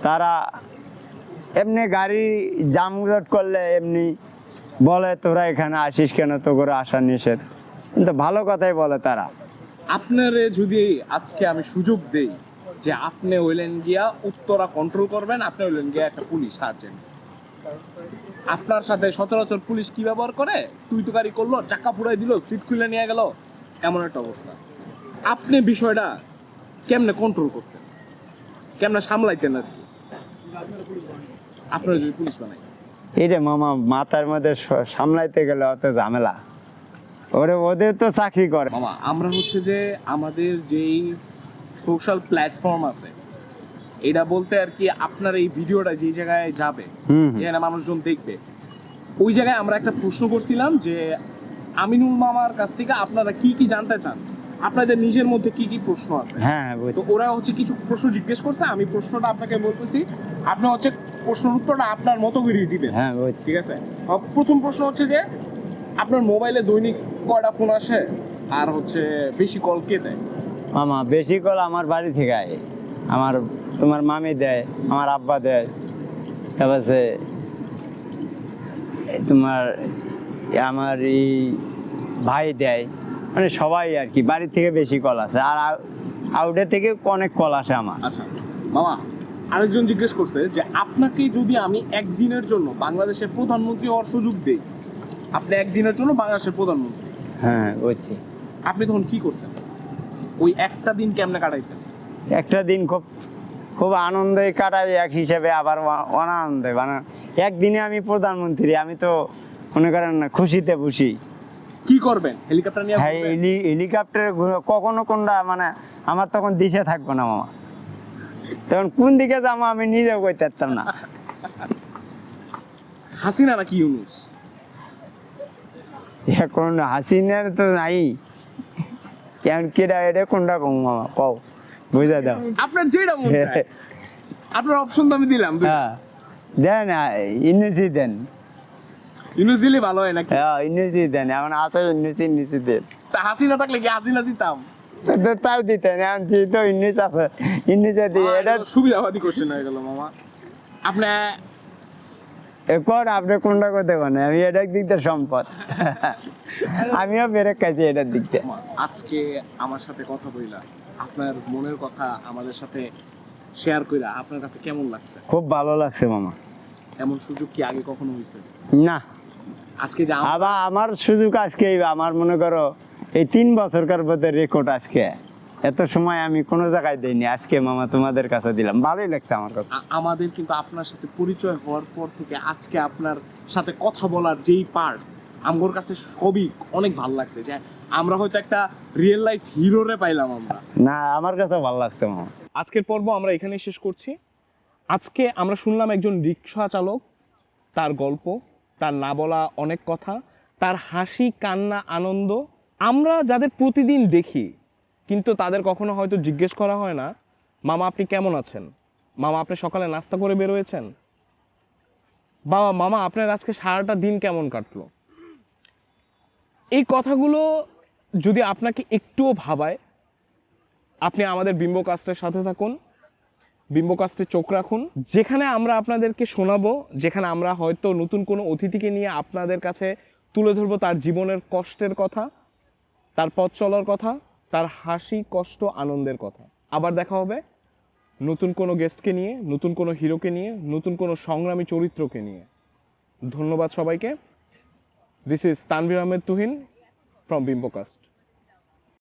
S2: তারা এমনি গাড়ি জামজট করলে এমনি বলে তোরা এখানে আসিস কেন, তো করে আসা নিষেধ, কিন্তু ভালো কথাই বলে তারা।
S1: আপনারে যদি আজকে আমি সুযোগ দেই যে আপনি হইলেন গিয়া উত্তরা কন্ট্রোল করবেন, আপনি হইলেন গিয়া একটা পুলিশ সার্জেন্ট, আপনার সাথে সচরাচর পুলিশ কি ব্যবহার করে? তুই তো গাড়ি করলো, চাকা ফুরাই দিল, সিট খুলে নিয়ে গেল, এমন একটা অবস্থা। আপনি বিষয়টা কেমনে কন্ট্রোল করতেন, কেমনে সামলাইতেন আর কি আপনারা যদি পুলিশ বানাই?
S2: এটা মামা মাথার মধ্যে সামলাইতে গেলে অত ঝামেলা, ওদের তো চাকরি করে।
S1: মামা, আমরা হচ্ছে যে আমাদের যেই সোশ্যাল প্ল্যাটফর্ম আছে, এটা বলতে আর কি আপনার এই ভিডিওটা যে জায়গায় যাবে, যেখানে মানুষজন দেখবে, ওই জায়গায় আমরা একটা প্রশ্ন করছিলাম যে আমিনুল মামার কাছ থেকে আপনারা কি কি জানতে চান, আপনাদের নিজের মধ্যে কি কি প্রশ্ন আছে।
S2: হ্যাঁ,
S1: তো
S2: বুঝছি।
S1: ওরা হচ্ছে কিছু প্রশ্ন জিজ্ঞেস করছে, আমি প্রশ্নটা আপনাকে বলতেছি, আপনি হচ্ছে প্রশ্নের উত্তরটা আপনার মতো করে দিবেন।
S2: হ্যাঁ, বুঝছি।
S1: ঠিক আছে। প্রথম প্রশ্ন হচ্ছে যে আপনার মোবাইলে দৈনিক কয়টা ফোন আসে, আর হচ্ছে বেশি কল কে দেয়?
S2: মামা বেশি কল আমার বাড়ি থেকে আয়, আমার তোমার মামি দেয়, আমার আব্বা দেয়, তারপর তোমার আমার এই ভাই দেয়, মানে সবাই আর কি বাড়ি থেকে বেশি কল আসে। আর আউটে থেকে অনেক কল আসে আমার।
S1: আচ্ছা মামা, আরেকজন জিজ্ঞেস করছে যে আপনাকে যদি আমি একদিনের জন্য বাংলাদেশের প্রধানমন্ত্রী হওয়ার সুযোগ দেই, আপনি একদিনের জন্য বাংলাদেশের প্রধানমন্ত্রী,
S2: হ্যাঁ, বুঝছি।
S1: আপনি তখন কি করতেন? ওই একটা দিন কেমনে কাটাইতেন?
S2: একটা দিন খুব খুব আনন্দে কাটাই, এক হিসেবে আবার অনানন্দে, মানে একদিনে আমি প্রধানমন্ত্রী, আমি তো মনে করেন না খুশিতে খুশি।
S1: কি করবেন? হেলিকপ্টার নিয়ে
S2: হ্যাঁ,
S1: ঘুরবেন?
S2: হেলিকপ্টারে কখনো কোনটা মানে আমার তখন দিশে থাকবো না মামা, তখন কোন দিকে যাবো আমি নিজেও কইতে পারতাম না।
S1: হাসিনা নাকি ইউনূস?
S2: এখন হাসিনার তো নাই, কেমন কেডা এটা কোনটা কম মামা কও, বুঝা দাও।
S1: আপনার যেটা মন চায়, আপনার অপশন তো আমি দিলাম।
S2: হ্যাঁ, দেন ইউনিসি দেন।
S1: ইউনূস দিলে ভালো হয় নাকি?
S2: হ্যাঁ, ইউনিসি দেন, এখন আছে ইউনিসি দেন।
S1: তা হাসিনা থাকলে কি হাসিনা দিতাম?
S2: তাও দিতেন, এখন যেহেতু ইউনিস আছে ইউনিসে দিয়ে এটা
S1: সুবিধাবাদী কোশ্চেন হয়ে গেল মামা। আপনি
S2: এখন আপনি কোনটা করতে পারেন, আমি এটার দিক দিয়ে সম্পদ, আমিও বেড়ে খাইছি এটার দিক দিয়ে।
S1: আজকে আমার সাথে কথা বললা, আপনার মনের কথা আমাদের সাথে শেয়ার কইরা আপনার কাছে কেমন লাগছে?
S2: খুব ভালো লাগছে মামা।
S1: এমন সুযোগ কি আগে কখনো হয়েছে?
S2: না,
S1: আজকে যে
S2: আবার আমার সুযোগ আজকে আমার মনে করো এই 3 বছরকার মধ্যে রেকর্ড আজকে। এত সময় আমি কোনো জায়গায় দেইনি, আজকে মামা তোমাদের কাছে দিলাম, ভালোই লাগছে আমার কাছে।
S1: আমাদের কিন্তু আপনার সাথে পরিচয় হওয়ার পর থেকে আজকে আপনার সাথে কথা বলার যেই পার্ট আমার কাছে সবই অনেক ভালো লাগছে, যে আমরা হয়তো একটা রিয়েল লাইফ হিরোরে পাইলাম আমরা।
S2: না, আমার কাছে ভালো লাগছে মামা।
S1: আজকের পর্ব আমরা এখানেই শেষ করছি। আজকে আমরা শুনলাম একজন রিক্সা চালক, তার গল্প, তার না বলা অনেক কথা, তার হাসি কান্না আনন্দ। আমরা যাদের প্রতিদিন দেখি কিন্তু তাদের কখনো হয়তো জিজ্ঞেস করা হয় না, মামা আপনি কেমন আছেন, মামা আপনি সকালে নাস্তা করে বেরোয়েছেন, বাবা মামা আপনার আজকে সারাটা দিন কেমন কাটলো। এই কথাগুলো যদি আপনাকে একটুও ভাবায়, আপনি আমাদের বিম্বকাস্টের সাথে থাকুন, বিম্বকাস্টে চোখ রাখুন। যেখানে আমরা আপনাদেরকে শোনাবো, যেখানে আমরা হয়তো নতুন কোনো অতিথিকে নিয়ে আপনাদের কাছে তুলে ধরবো তার জীবনের কষ্টের কথা, তার পথ চলার কথা, তার হাসি কষ্ট আনন্দের কথা। আবার দেখা হবে নতুন কোনো গেস্টকে নিয়ে, নতুন কোনো হিরোকে নিয়ে, নতুন কোনো সংগ্রামী চরিত্রকে নিয়ে। ধন্যবাদ সবাইকে। This is Tanvir Ahmed Tuhin from বিম্বকাস্ট।